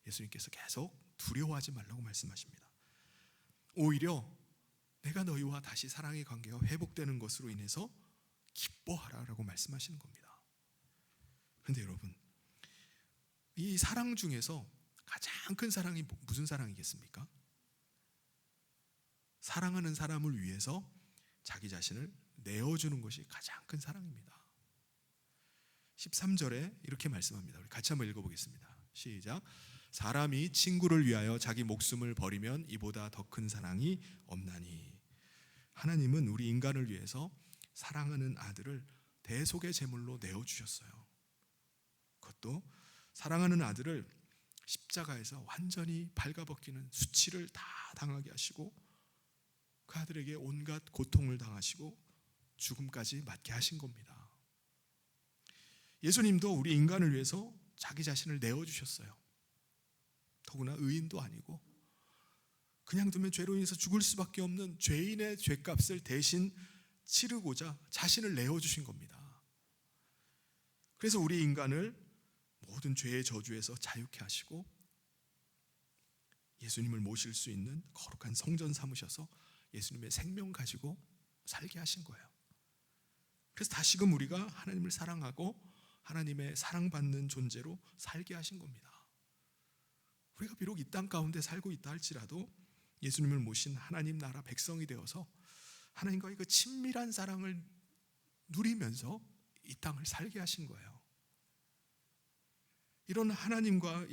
예수님께서 계속 두려워하지 말라고 말씀하십니다. 오히려 내가 너희와 다시 사랑의 관계가 회복되는 것으로 인해서 기뻐하라라고 말씀하시는 겁니다. 그런데 여러분, 이 사랑 중에서 가장 큰 사랑이 무슨 사랑이겠습니까? 사랑하는 사람을 위해서 자기 자신을 내어주는 것이 가장 큰 사랑입니다. 13절에 이렇게 말씀합니다. 우리 같이 한번 읽어보겠습니다. 시작. 사람이 친구를 위하여 자기 목숨을 버리면 이보다 더 큰 사랑이 없나니. 하나님은 우리 인간을 위해서 사랑하는 아들을 대속의 제물로 내어주셨어요. 그것도 사랑하는 아들을 십자가에서 완전히 발가벗기는 수치를 다 당하게 하시고 그 아들에게 온갖 고통을 당하시고 죽음까지 맞게 하신 겁니다. 예수님도 우리 인간을 위해서 자기 자신을 내어주셨어요. 더구나 의인도 아니고 그냥 두면 죄로 인해서 죽을 수밖에 없는 죄인의 죄값을 대신 치르고자 자신을 내어주신 겁니다. 그래서 우리 인간을 모든 죄의 저주에서 자유케 하시고 예수님을 모실 수 있는 거룩한 성전 삼으셔서 예수님의 생명 가지고 살게 하신 거예요. 그래서 다시금 우리가 하나님을 사랑하고 하나님의 사랑받는 존재로 살게 하신 겁니다. 우리가 비록 이 땅 가운데 살고 있다 할지라도 예수님을 모신 하나님 나라 백성이 되어서 하나님과의 그 친밀한 사랑을 누리면서 이 땅을 살게 하신 거예요. 이런 하나님과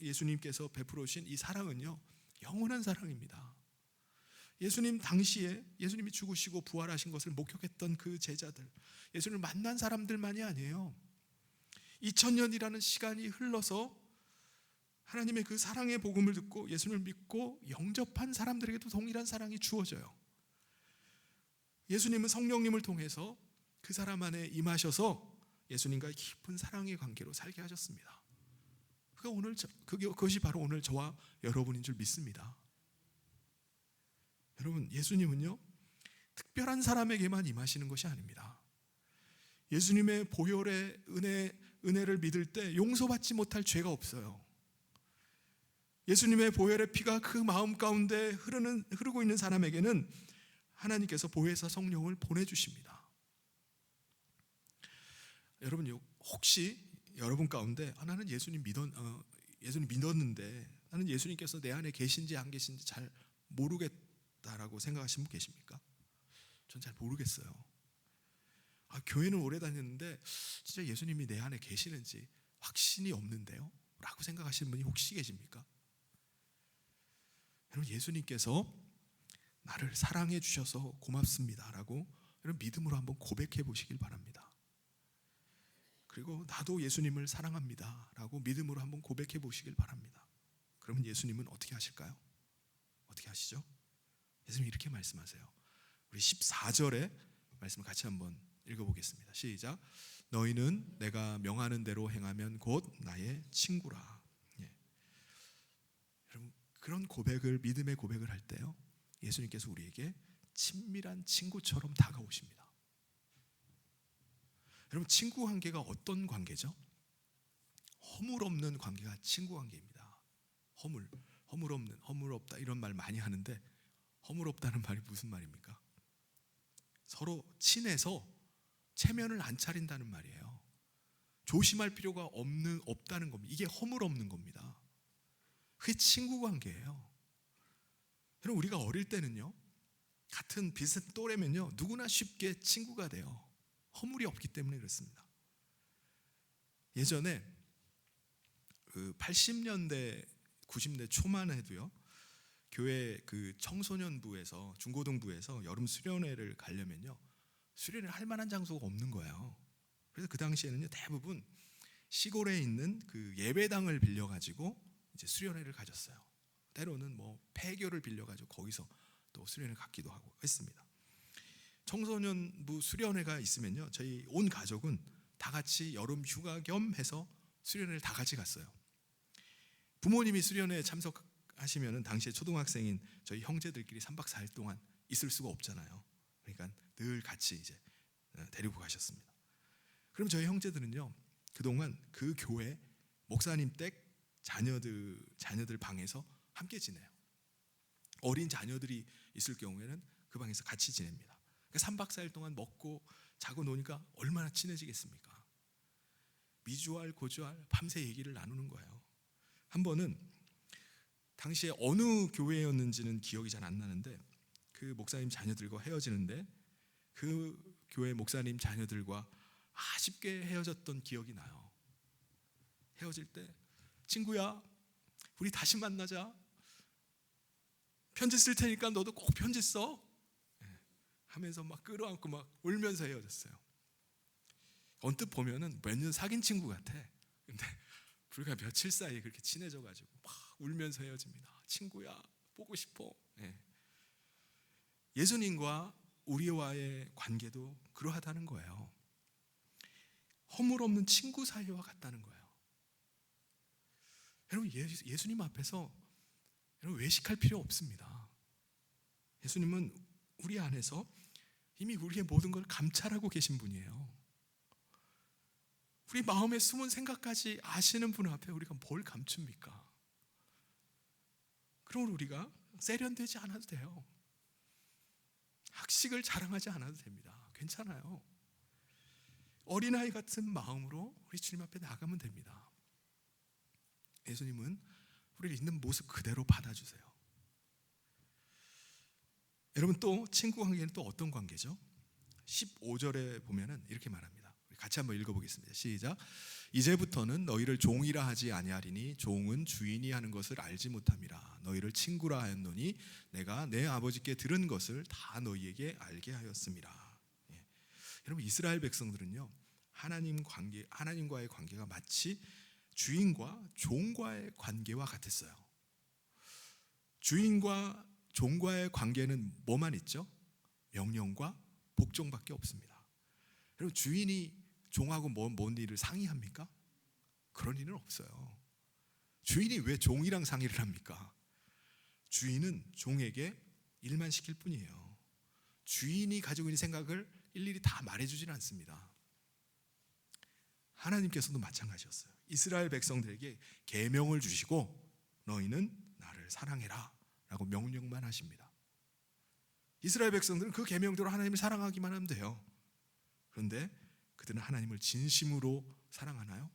예수님께서 베풀어 오신 이 사랑은요, 영원한 사랑입니다. 예수님 당시에 예수님이 죽으시고 부활하신 것을 목격했던 그 제자들, 예수님을 만난 사람들만이 아니에요. 2000년이라는 시간이 흘러서 하나님의 그 사랑의 복음을 듣고 예수님을 믿고 영접한 사람들에게도 동일한 사랑이 주어져요. 예수님은 성령님을 통해서 그 사람 안에 임하셔서 예수님과의 깊은 사랑의 관계로 살게 하셨습니다. 그것이 바로 오늘 저와 여러분인 줄 믿습니다. 여러분, 예수님은요, 특별한 사람에게만 임하시는 것이 아닙니다. 예수님의 보혈의 은혜를 믿을 때 용서받지 못할 죄가 없어요. 예수님의 보혈의 피가 그 마음 가운데 흐르고 있는 사람에게는 하나님께서 보혜사 성령을 보내주십니다. 여러분, 혹시 여러분 가운데 나는 예수님 믿었는데 나는 예수님께서 내 안에 계신지 안 계신지 잘 모르겠다라고 생각하시는 분 계십니까? 전 잘 모르겠어요. 교회는 오래 다녔는데 진짜 예수님이 내 안에 계시는지 확신이 없는데요? 라고 생각하시는 분이 혹시 계십니까? 여러분, 예수님께서 나를 사랑해 주셔서 고맙습니다 라고 여러분 믿음으로 한번 고백해 보시길 바랍니다. 그리고 나도 예수님을 사랑합니다 라고 믿음으로 한번 고백해 보시길 바랍니다. 그러면 예수님은 어떻게 하실까요? 어떻게 하시죠? 예수님이 이렇게 말씀하세요. 우리 14절의 말씀을 같이 한번 읽어보겠습니다. 시작. 너희는 내가 명하는 대로 행하면 곧 나의 친구라. 여러분, 그런 고백을, 믿음의 고백을 할 때요, 예수님께서 우리에게 친밀한 친구처럼 다가오십니다. 여러분, 친구 관계가 어떤 관계죠? 허물 없는 관계가 친구 관계입니다. 허물 없다 이런 말 많이 하는데 허물 없다는 말이 무슨 말입니까? 서로 친해서 체면을 안 차린다는 말이에요. 조심할 필요가 없다는 겁니다. 이게 허물 없는 겁니다. 그게 친구 관계예요. 여러분, 우리가 어릴 때는요, 같은 비슷한 또래면요, 누구나 쉽게 친구가 돼요. 허물이 없기 때문에 그렇습니다. 예전에 80년대 90대 초만 해도요, 교회 그 청소년부에서 중고등부에서 여름 수련회를 가려면요, 수련회 할 만한 장소가 없는 거예요. 그래서 그 당시에는요, 대부분 시골에 있는 그 예배당을 빌려가지고 이제 수련회를 가졌어요. 때로는 뭐 폐교를 빌려가지고 거기서 또 수련회 갔기도 하고 했습니다. 청소년부 수련회가 있으면요, 저희 온 가족은 다 같이 여름 휴가 겸 해서 수련회를 다 같이 갔어요. 부모님이 수련회에 참석하시면은 당시에 초등학생인 저희 형제들끼리 3박 4일 동안 있을 수가 없잖아요. 그러니까 늘 같이 이제 데리고 가셨습니다. 그럼 저희 형제들은요, 그동안 그 교회 목사님 댁 자녀들 방에서 함께 지내요. 어린 자녀들이 있을 경우에는 그 방에서 같이 지냅니다. 3박 4일 동안 먹고 자고 노니까 얼마나 친해지겠습니까? 미주알 고주알 밤새 얘기를 나누는 거예요. 한 번은 당시에 어느 교회였는지는 기억이 잘 안 나는데 그 목사님 자녀들과 헤어지는데 그 교회 목사님 자녀들과 아쉽게 헤어졌던 기억이 나요. 헤어질 때 친구야, 우리 다시 만나자. 편지 쓸 테니까 너도 꼭 편지 써. 하면서 막 끌어안고 막 울면서 헤어졌어요. 언뜻 보면은 몇 년 사귄 친구 같아. 근데 불과 며칠 사이에 그렇게 친해져가지고 막 울면서 헤어집니다. 친구야, 보고 싶어. 예수님과 우리와의 관계도 그러하다는 거예요. 허물 없는 친구 사이와 같다는 거예요. 여러분, 예수님 앞에서 여러분 외식할 필요 없습니다. 예수님은 우리 안에서 이미 우리의 모든 걸 감찰하고 계신 분이에요. 우리 마음의 숨은 생각까지 아시는 분 앞에 우리가 뭘 감춥니까? 그러면 우리가 세련되지 않아도 돼요. 학식을 자랑하지 않아도 됩니다. 괜찮아요. 어린아이 같은 마음으로 우리 주님 앞에 나가면 됩니다. 예수님은 우리를 있는 모습 그대로 받아주세요. 여러분, 또 친구 관계는 또 어떤 관계죠? 15절에 보면은 이렇게 말합니다. 우리 같이 한번 읽어보겠습니다. 시작. 이제부터는 너희를 종이라 하지 아니하리니 종은 주인이 하는 것을 알지 못함이라. 너희를 친구라 하였노니 내가 내 아버지께 들은 것을 다 너희에게 알게 하였음이라. 예. 여러분, 이스라엘 백성들은요, 하나님과의 관계가 마치 주인과 종과의 관계와 같았어요. 주인과 종과의 관계는 뭐만 있죠? 명령과 복종밖에 없습니다. 여러분, 주인이 종하고 뭔 일을 상의합니까? 그런 일은 없어요. 주인이 왜 종이랑 상의를 합니까? 주인은 종에게 일만 시킬 뿐이에요. 주인이 가지고 있는 생각을 일일이 다 말해주지는 않습니다. 하나님께서도 마찬가지였어요. 이스라엘 백성들에게 계명을 주시고 너희는 나를 사랑해라 라고 명령만 하십니다. 이스라엘 백성들은 그 계명대로 하나님을 사랑하기만 하면 돼요. 그런데 그들은 하나님을 진심으로 사랑하나요?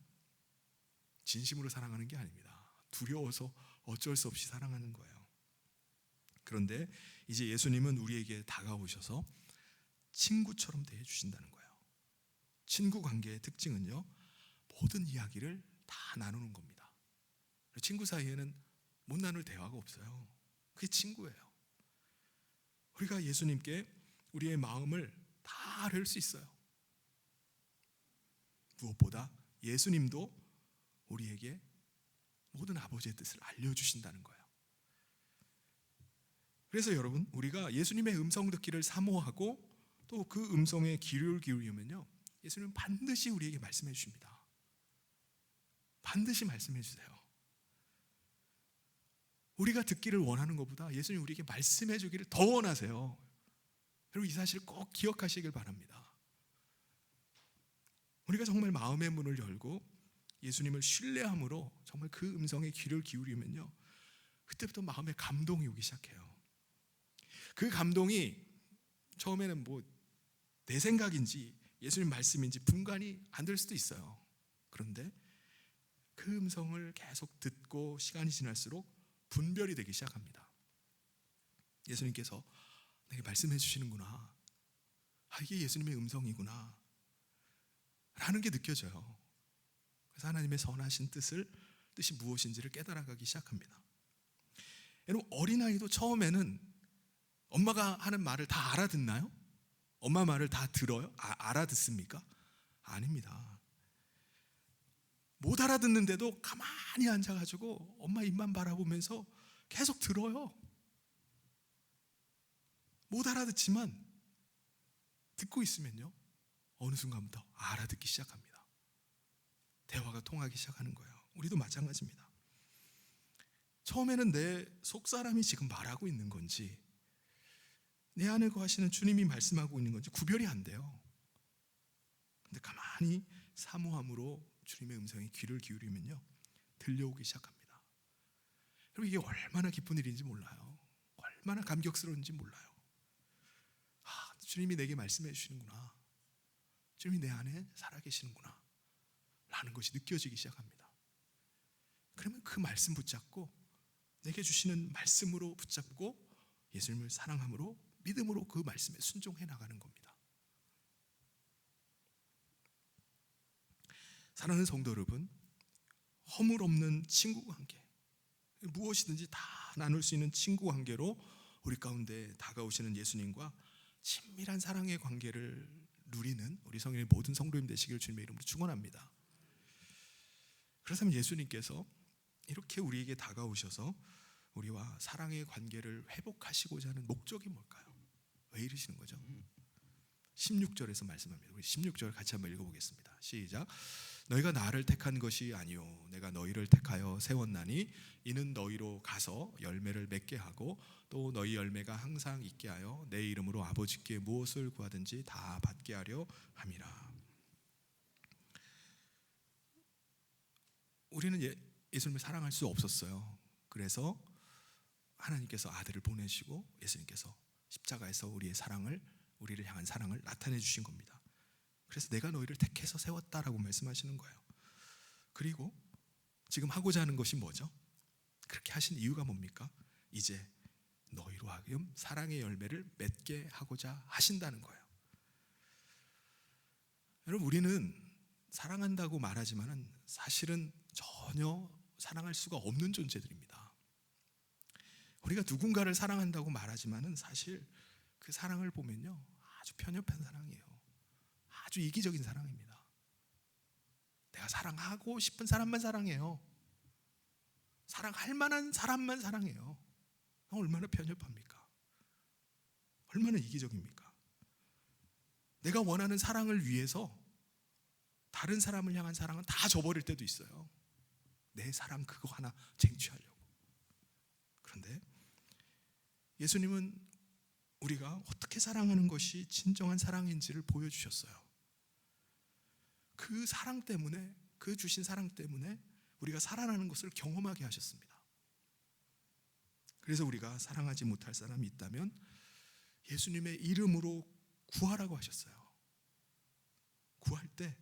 진심으로 사랑하는 게 아닙니다. 두려워서 어쩔 수 없이 사랑하는 거예요. 그런데 이제 예수님은 우리에게 다가오셔서 친구처럼 대해 주신다는 거예요. 친구 관계의 특징은요, 모든 이야기를 다 나누는 겁니다. 친구 사이에는 못 나눌 대화가 없어요. 그게 친구예요. 우리가 예수님께 우리의 마음을 다 아뢰을 수 있어요. 무엇보다 예수님도 우리에게 모든 아버지의 뜻을 알려주신다는 거예요. 그래서 여러분, 우리가 예수님의 음성 듣기를 사모하고 또 그 음성에 귀를 기울이면요, 예수님은 반드시 우리에게 말씀해 주십니다. 반드시 말씀해 주세요. 우리가 듣기를 원하는 것보다 예수님 우리에게 말씀해 주기를 더 원하세요. 여러분, 이 사실을 꼭 기억하시길 바랍니다. 우리가 정말 마음의 문을 열고 예수님을 신뢰함으로 정말 그 음성에 귀를 기울이면요, 그때부터 마음에 감동이 오기 시작해요. 그 감동이 처음에는 내 생각인지 예수님 말씀인지 분간이 안 될 수도 있어요. 그런데 그 음성을 계속 듣고 시간이 지날수록 분별이 되기 시작합니다. 예수님께서 내게 말씀해 주시는구나, 이게 예수님의 음성이구나 라는 게 느껴져요. 그래서 하나님의 선하신 뜻이 무엇인지를 깨달아가기 시작합니다. 여러분, 어린아이도 처음에는 엄마가 하는 말을 다 알아듣나요? 엄마 말을 다 들어요? 알아듣습니까? 아닙니다. 못 알아듣는데도 가만히 앉아가지고 엄마 입만 바라보면서 계속 들어요. 못 알아듣지만 듣고 있으면요, 어느 순간부터 알아듣기 시작합니다. 대화가 통하기 시작하는 거예요. 우리도 마찬가지입니다. 처음에는 내 속사람이 지금 말하고 있는 건지 내 안에 거하시는 주님이 말씀하고 있는 건지 구별이 안 돼요. 근데 가만히 사모함으로 주님의 음성에 귀를 기울이면요, 들려오기 시작합니다. 여러분, 이게 얼마나 기쁜 일인지 몰라요. 얼마나 감격스러운지 몰라요. 주님이 내게 말씀해 주시는구나, 주님이 내 안에 살아계시는구나 라는 것이 느껴지기 시작합니다. 그러면 그 말씀 붙잡고 내게 주시는 말씀으로 붙잡고 예수님을 사랑함으로 믿음으로 그 말씀에 순종해 나가는 겁니다. 사랑하는 성도 여러분, 허물 없는 친구 관계, 무엇이든지 다 나눌 수 있는 친구 관계로 우리 가운데 다가오시는 예수님과 친밀한 사랑의 관계를 누리는 우리 성령의 모든 성도님 되시기를 주님의 이름으로 축원합니다. 그렇다면 예수님께서 이렇게 우리에게 다가오셔서 우리와 사랑의 관계를 회복하시고자 하는 목적이 뭘까요? 왜 이러시는 거죠? 16절에서 말씀합니다. 우리 16절 같이 한번 읽어보겠습니다. 시작. 너희가 나를 택한 것이 아니요 내가 너희를 택하여 세웠나니 이는 너희로 가서 열매를 맺게 하고 또 너희 열매가 항상 있게 하여 내 이름으로 아버지께 무엇을 구하든지 다 받게 하려 함이라. 우리는 예수님을 사랑할 수 없었어요. 그래서 하나님께서 아들을 보내시고 예수님께서 십자가에서 우리를 향한 사랑을 나타내 주신 겁니다. 그래서 내가 너희를 택해서 세웠다라고 말씀하시는 거예요. 그리고 지금 하고자 하는 것이 뭐죠? 그렇게 하신 이유가 뭡니까? 이제 너희로 하여금 사랑의 열매를 맺게 하고자 하신다는 거예요. 여러분, 우리는 사랑한다고 말하지만은 사실은 전혀 사랑할 수가 없는 존재들입니다. 우리가 누군가를 사랑한다고 말하지만은 사실 그 사랑을 보면요, 아주 편협한 사랑이에요. 아주 이기적인 사랑입니다. 내가 사랑하고 싶은 사람만 사랑해요. 사랑할 만한 사람만 사랑해요. 얼마나 편협합니까? 얼마나 이기적입니까? 내가 원하는 사랑을 위해서 다른 사람을 향한 사랑은 다 저버릴 때도 있어요. 내 사랑 그거 하나 쟁취하려고. 그런데 예수님은 우리가 어떻게 사랑하는 것이 진정한 사랑인지를 보여주셨어요. 그 사랑 때문에, 그 주신 사랑 때문에 우리가 살아나는 것을 경험하게 하셨습니다. 그래서 우리가 사랑하지 못할 사람이 있다면 예수님의 이름으로 구하라고 하셨어요. 구할 때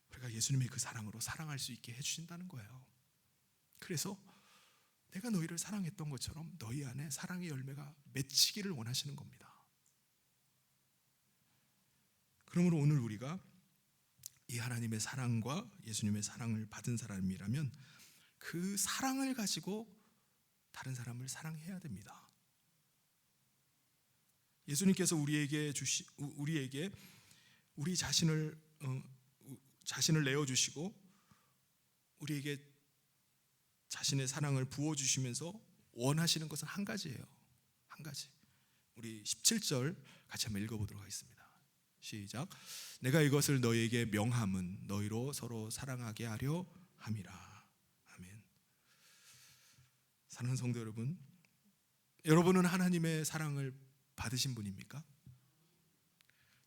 우리가 예수님의 그 사랑으로 사랑할 수 있게 해주신다는 거예요. 그래서 내가 너희를 사랑했던 것처럼 너희 안에 사랑의 열매가 맺히기를 원하시는 겁니다. 그러므로 오늘 우리가 이 하나님의 사랑과 예수님의 사랑을 받은 사람이라면 그 사랑을 가지고 다른 사람을 사랑해야 됩니다. 예수님께서 우리에게 우리 자신을 내어주시고 우리에게 자신의 사랑을 부어주시면서 원하시는 것은 한 가지예요. 한 가지. 우리 17절 같이 한번 읽어보도록 하겠습니다. 시작. 내가 이것을 너희에게 명함은 너희로 서로 사랑하게 하려 함이라. 아멘. 사랑하는 성도 여러분, 여러분은 하나님의 사랑을 받으신 분입니까?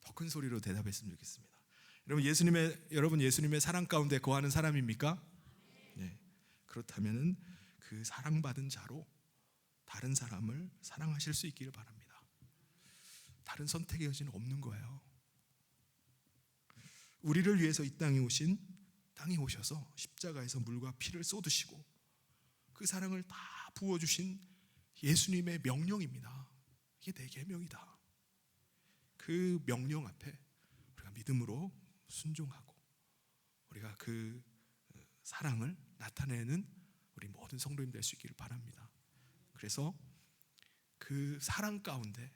더 큰 소리로 대답했으면 좋겠습니다. 여러분 예수님의 사랑 가운데 거하는 사람입니까? 네. 그렇다면은 그 사랑받은 자로 다른 사람을 사랑하실 수 있기를 바랍니다. 다른 선택의 여지는 없는 거예요. 우리를 위해서 이 땅에 오셔서 십자가에서 물과 피를 쏟으시고 그 사랑을 다 부어주신 예수님의 명령입니다. 이게 내 계명이다. 그 명령 앞에 우리가 믿음으로 순종하고 우리가 그 사랑을 나타내는 우리 모든 성도님 될 수 있기를 바랍니다. 그래서 그 사랑 가운데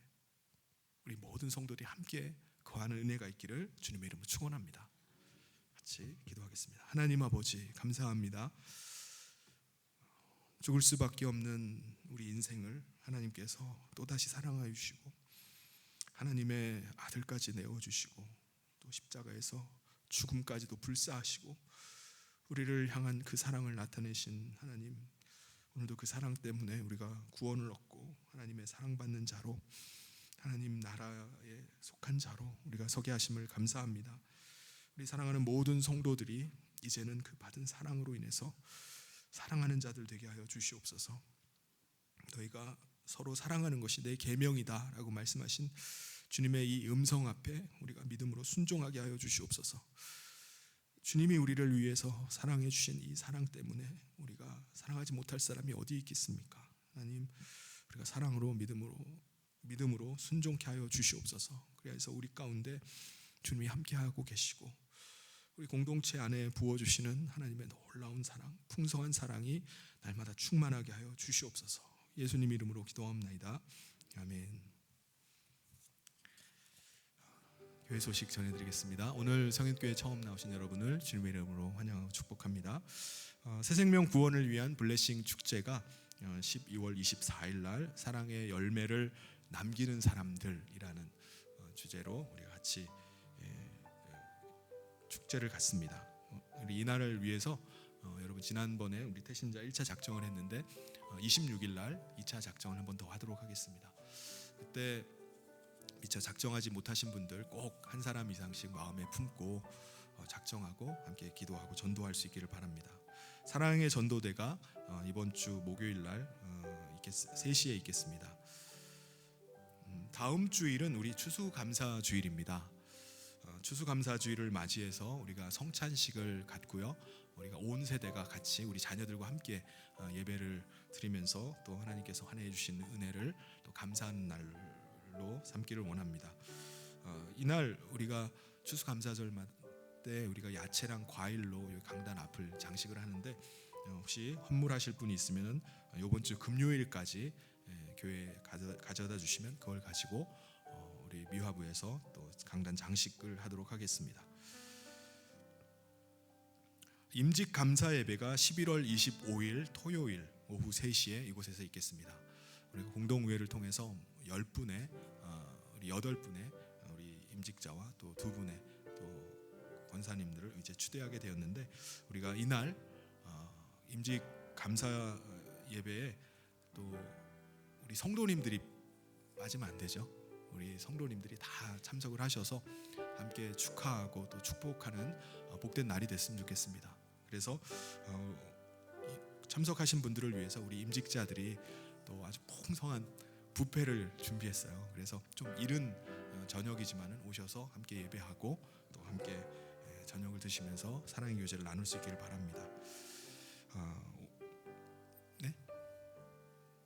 우리 모든 성도들이 함께 거하는 은혜가 있기를 주님의 이름으로 축원합니다. 같이 기도하겠습니다. 하나님 아버지, 감사합니다. 죽을 수밖에 없는 우리 인생을 하나님께서 또다시 사랑하여 주시고 하나님의 아들까지 내어주시고 또 십자가에서 죽음까지도 불사하시고 우리를 향한 그 사랑을 나타내신 하나님, 오늘도 그 사랑 때문에 우리가 구원을 얻고 하나님의 사랑받는 자로, 하나님 나라에 속한 자로 우리가 서게 하심을 감사합니다. 우리 사랑하는 모든 성도들이 이제는 그 받은 사랑으로 인해서 사랑하는 자들 되게 하여 주시옵소서. 너희가 서로 사랑하는 것이 내 계명이다 라고 말씀하신 주님의 이 음성 앞에 우리가 믿음으로 순종하게 하여 주시옵소서. 주님이 우리를 위해서 사랑해 주신 이 사랑 때문에 우리가 사랑하지 못할 사람이 어디 있겠습니까? 하나님, 우리가 사랑으로 믿음으로 순종케 하여 주시옵소서. 그래서 우리 가운데 주님이 함께하고 계시고 우리 공동체 안에 부어주시는 하나님의 놀라운 사랑, 풍성한 사랑이 날마다 충만하게 하여 주시옵소서. 예수님 이름으로 기도합나이다. 아멘. 교회 소식 전해드리겠습니다. 오늘 성인교회 처음 나오신 여러분을 주님의 이름으로 환영하고 축복합니다. 새생명 구원을 위한 블레싱 축제가 12월 24일 날 사랑의 열매를 남기는 사람들이라는 주제로 우리가 같이 축제를 갖습니다. 우리 이날을 위해서 여러분 지난번에 우리 태신자 1차 작정을 했는데 26일 날 2차 작정을 한 번 더 하도록 하겠습니다. 그때 미처 작정하지 못하신 분들 꼭 한 사람 이상씩 마음에 품고 작정하고 함께 기도하고 전도할 수 있기를 바랍니다. 사랑의 전도대가 이번 주 목요일 날 3시에 있겠습니다. 다음 주일은 우리 추수감사주일입니다. 추수감사주일을 맞이해서 우리가 성찬식을 갖고요. 우리가 온 세대가 같이 우리 자녀들과 함께 예배를 드리면서 또 하나님께서 환혜해 주신 은혜를 또 감사하는 날로 삼기를 원합니다. 이날 우리가 추수감사절 때 우리가 야채랑 과일로 여기 강단 앞을 장식을 하는데 혹시 헌물하실 분이 있으면 이번 주 금요일까지 교회에 가져다 주시면 그걸 가지고 우리 미화부에서 또 강단 장식을 하도록 하겠습니다. 임직 감사 예배가 11월 25일 토요일 오후 3시에 이곳에서 있겠습니다. 우리가 공동의회를 통해서 10분의 우리 8분의 우리 임직자와 또 2분의 또 권사님들을 이제 추대하게 되었는데, 우리가 이날 임직 감사 예배에 또 우리 성도님들이 빠지면 안 되죠. 우리 성도님들이 다 참석을 하셔서 함께 축하하고 또 축복하는 복된 날이 됐으면 좋겠습니다. 그래서 참석하신 분들을 위해서 우리 임직자들이 또 아주 풍성한 뷔페를 준비했어요. 그래서 좀 이른 저녁이지만은 오셔서 함께 예배하고 또 함께 저녁을 드시면서 사랑의 교제를 나눌 수 있기를 바랍니다. 네?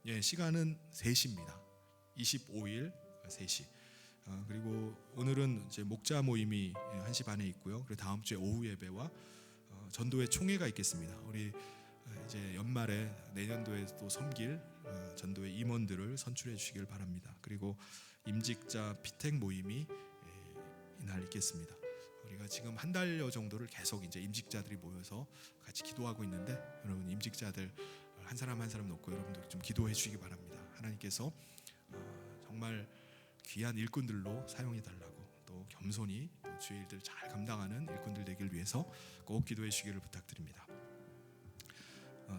예, 시간은 3시입니다. 25일 3시. 그리고 오늘은 이제 목자 모임이 1시 반에 있고요. 그리고 다음 주에 오후 예배와 전도회 총회가 있겠습니다. 우리 이제 연말에 내년도에 또 섬길 전도회 임원들을 선출해 주시길 바랍니다. 그리고 임직자 피택 모임이 이날 있겠습니다. 우리가 지금 한 달여 정도를 계속 이제 임직자들이 모여서 같이 기도하고 있는데, 여러분 임직자들 한 사람 한 사람 놓고 여러분들 좀 기도해 주시기 바랍니다. 하나님께서 정말 귀한 일꾼들로 사용해 달라고, 또 겸손히 또 주의 일들 잘 감당하는 일꾼들 되길 위해서 꼭 기도해 주시기를 부탁드립니다.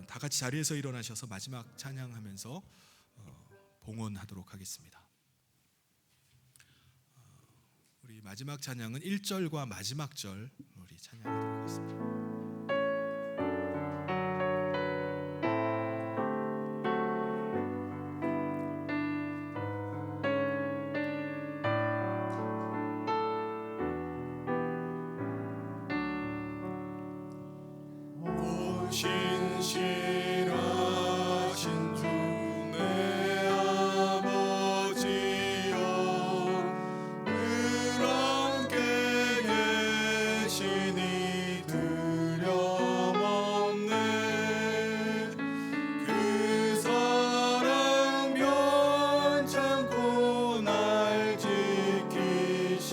다 같이 자리에서 일어나셔서 마지막 찬양하면서 봉헌하도록 하겠습니다. 우리 마지막 찬양은 1절과 마지막 절 우리 찬양하도록 하겠습니다. 신실하신 주 내 아버지여, 늘 함께 계시니 두려움없네. 그 사랑 변찮고 날 지키시며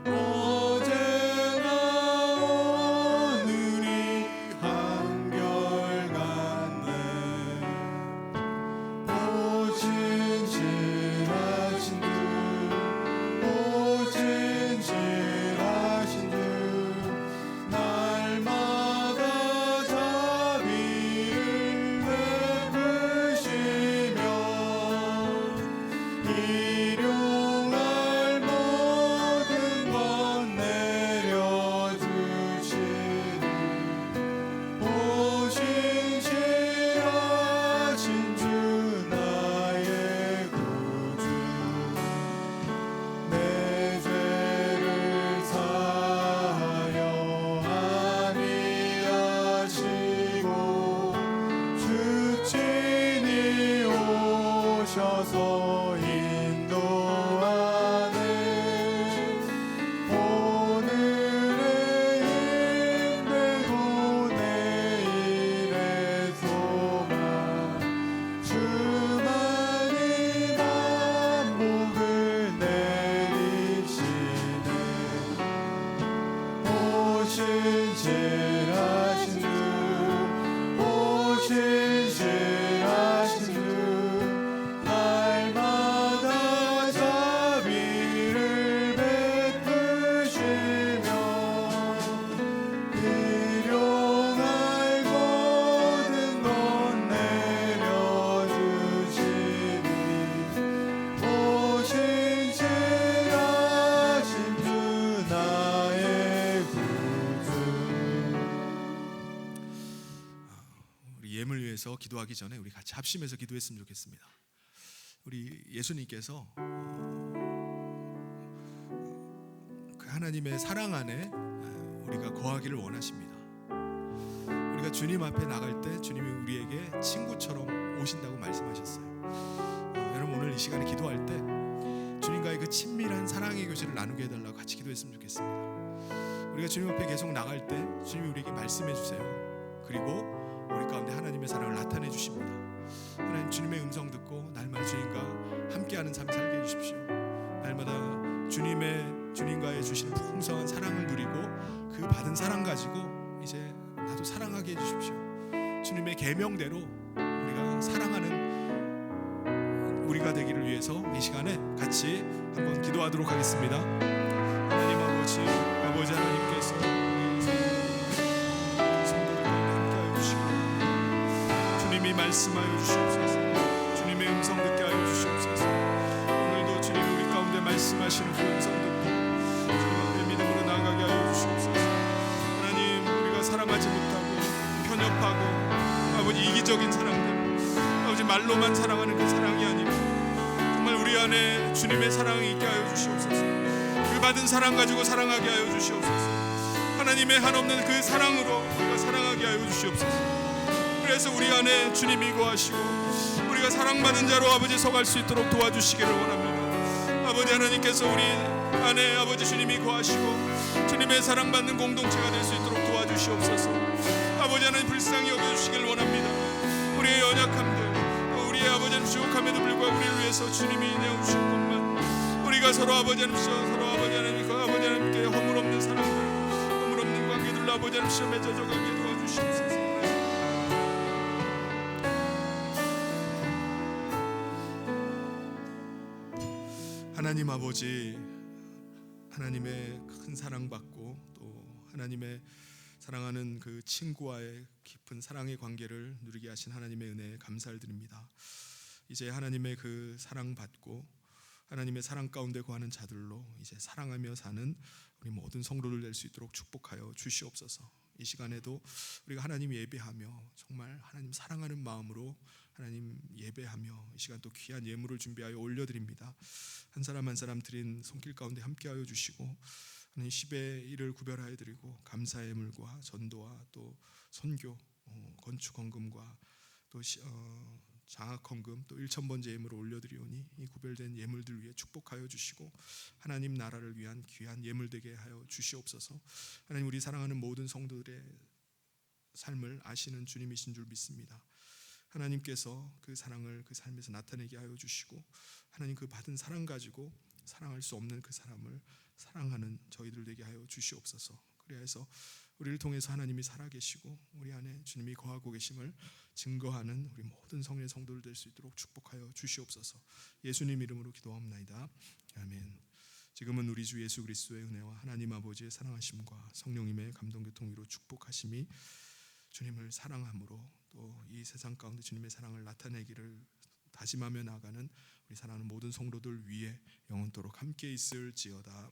어제나 오늘이 한결같네. 오 진실하신 주, 오 진실하신 주, 날마다 자비를 베푸시며 일용할 모든 것 내려주시니, 오 신실하신 주 나의 구주, 내 죄를 사하여 아니하시고 주 친히 오셔서 인도하네. 오늘의 힘되고 내일의 소망, 주만이 만복을 내리시네. 오 신실하신 주, 오 신실하신 주, 날마다 자비를 베푸시며 일용할 모든 것 내려주시니, 오 신실하신 주 나의 구주. 우리 예물 위해서 기도하기 전에 우리 같이 합심해서 기도했으면 좋겠습니다. 우리 예수님께서 그 하나님의 사랑 안에 우리가 거하기를 원하십니다. 우리가 주님 앞에 나갈 때 주님이 우리에게 친구처럼 오신다고 말씀하셨어요. 여러분 오늘 이 시간에 기도할 때 주님과의 그 친밀한 사랑의 교제를 나누게 해달라고 같이 기도했으면 좋겠습니다. 우리가 주님 앞에 계속 나갈 때 주님이 우리에게 말씀해 주세요. 그리고 우리 가운데 하나님의 사랑을 나타내 주십니다. 하나님 주님의 음성 듣고 날마다 주님과 함께하는 삶 살게 해주십시오. 날마다 주님과의 주시는 풍성한 사랑을 누리고 그 받은 사랑 가지고 이제 나도 사랑하게 해주십시오. 주님의 계명대로 우리가 사랑하는 우리가 되기를 위해서 이 시간에 같이 한번 기도하도록 하겠습니다. 하나님 아버지 하나님께서 성도들과 함께하여 주시고 주님이 말씀하여 주시옵소서. 주님의 음성 듣게 하여 주시옵소서. 오늘도 주님 우리 가운데 말씀하시는 그 음성 듣고 주님 앞에 믿음으로 나아가게 하여 주시옵소서. 하나님 우리가 사랑하지 못하고 편협하고 아버지 이기적인 사랑들 아버지 말로만 사랑하는 그 사랑이 아니고 정말 우리 안에 주님의 사랑이 있게 하여 주시옵소서. 그 받은 사랑 가지고 사랑하게 하여 주시옵소서. 하나님의 한없는 그 사랑으로 우리가 사랑하게 하여 주시옵소서. 그래서 우리 안에 주님이 거하시고 우리가 사랑받은 자로 아버지 서갈 수 있도록 도와주시기를 원합니다. 아버지 하나님께서 우리 안에 아버지 주님이 거하시고 주님의 사랑받는 공동체가 될 수 있도록 도와주시옵소서. 아버지 하나님 불쌍히 여겨주시기를 원합니다. 우리의 연약함들 우리의 아버지 하나님 부족함에도 불구하고 우리를 위해서 주님이 내어주신 것만 우리가 서로 아버지 하나님 서로 아버지 하나님과 아버지 하나님께 허물 없는 사랑들 허물 없는 관계들로 아버지 하나님 맺어져 가게 도와주시옵소서. 하나님 아버지 하나님의 큰 사랑받고 또 하나님의 사랑하는 그 친구와의 깊은 사랑의 관계를 누리게 하신 하나님의 은혜에 감사를 드립니다. 이제 하나님의 그 사랑받고 하나님의 사랑 가운데 거하는 자들로 이제 사랑하며 사는 우리 모든 성도들 될 수 있도록 축복하여 주시옵소서. 이 시간에도 우리가 하나님 예배하며 정말 하나님 사랑하는 마음으로 하나님 예배하며 이 시간 또 귀한 예물을 준비하여 올려드립니다. 한 사람 한 사람 드린 손길 가운데 함께하여 주시고 하나님 10의 1을 구별하여 드리고 감사의 예물과 전도와 또 선교 건축 헌금과 또 장학 헌금 또 1,000번째 예물을 올려드리오니 이 구별된 예물들 위해 축복하여 주시고 하나님 나라를 위한 귀한 예물 되게 하여 주시옵소서. 하나님 우리 사랑하는 모든 성도들의 삶을 아시는 주님이신 줄 믿습니다. 하나님께서 그 사랑을 그 삶에서 나타내게 하여 주시고 하나님 그 받은 사랑 가지고 사랑할 수 없는 그 사람을 사랑하는 저희들 되게 하여 주시옵소서. 그래서 우리를 통해서 하나님이 살아계시고 우리 안에 주님이 거하고 계심을 증거하는 우리 모든 성의 성도들 될 수 있도록 축복하여 주시옵소서. 예수님 이름으로 기도합나이다. 아멘. 지금은 우리 주 예수 그리스도의 은혜와 하나님 아버지의 사랑하심과 성령님의 감동교통으로 축복하심이 주님을 사랑함으로 또 이 세상 가운데 주님의 사랑을 나타내기를 다짐하며 나가는 우리 사랑하는 모든 성도들 위에 영원토록 함께 있을지어다.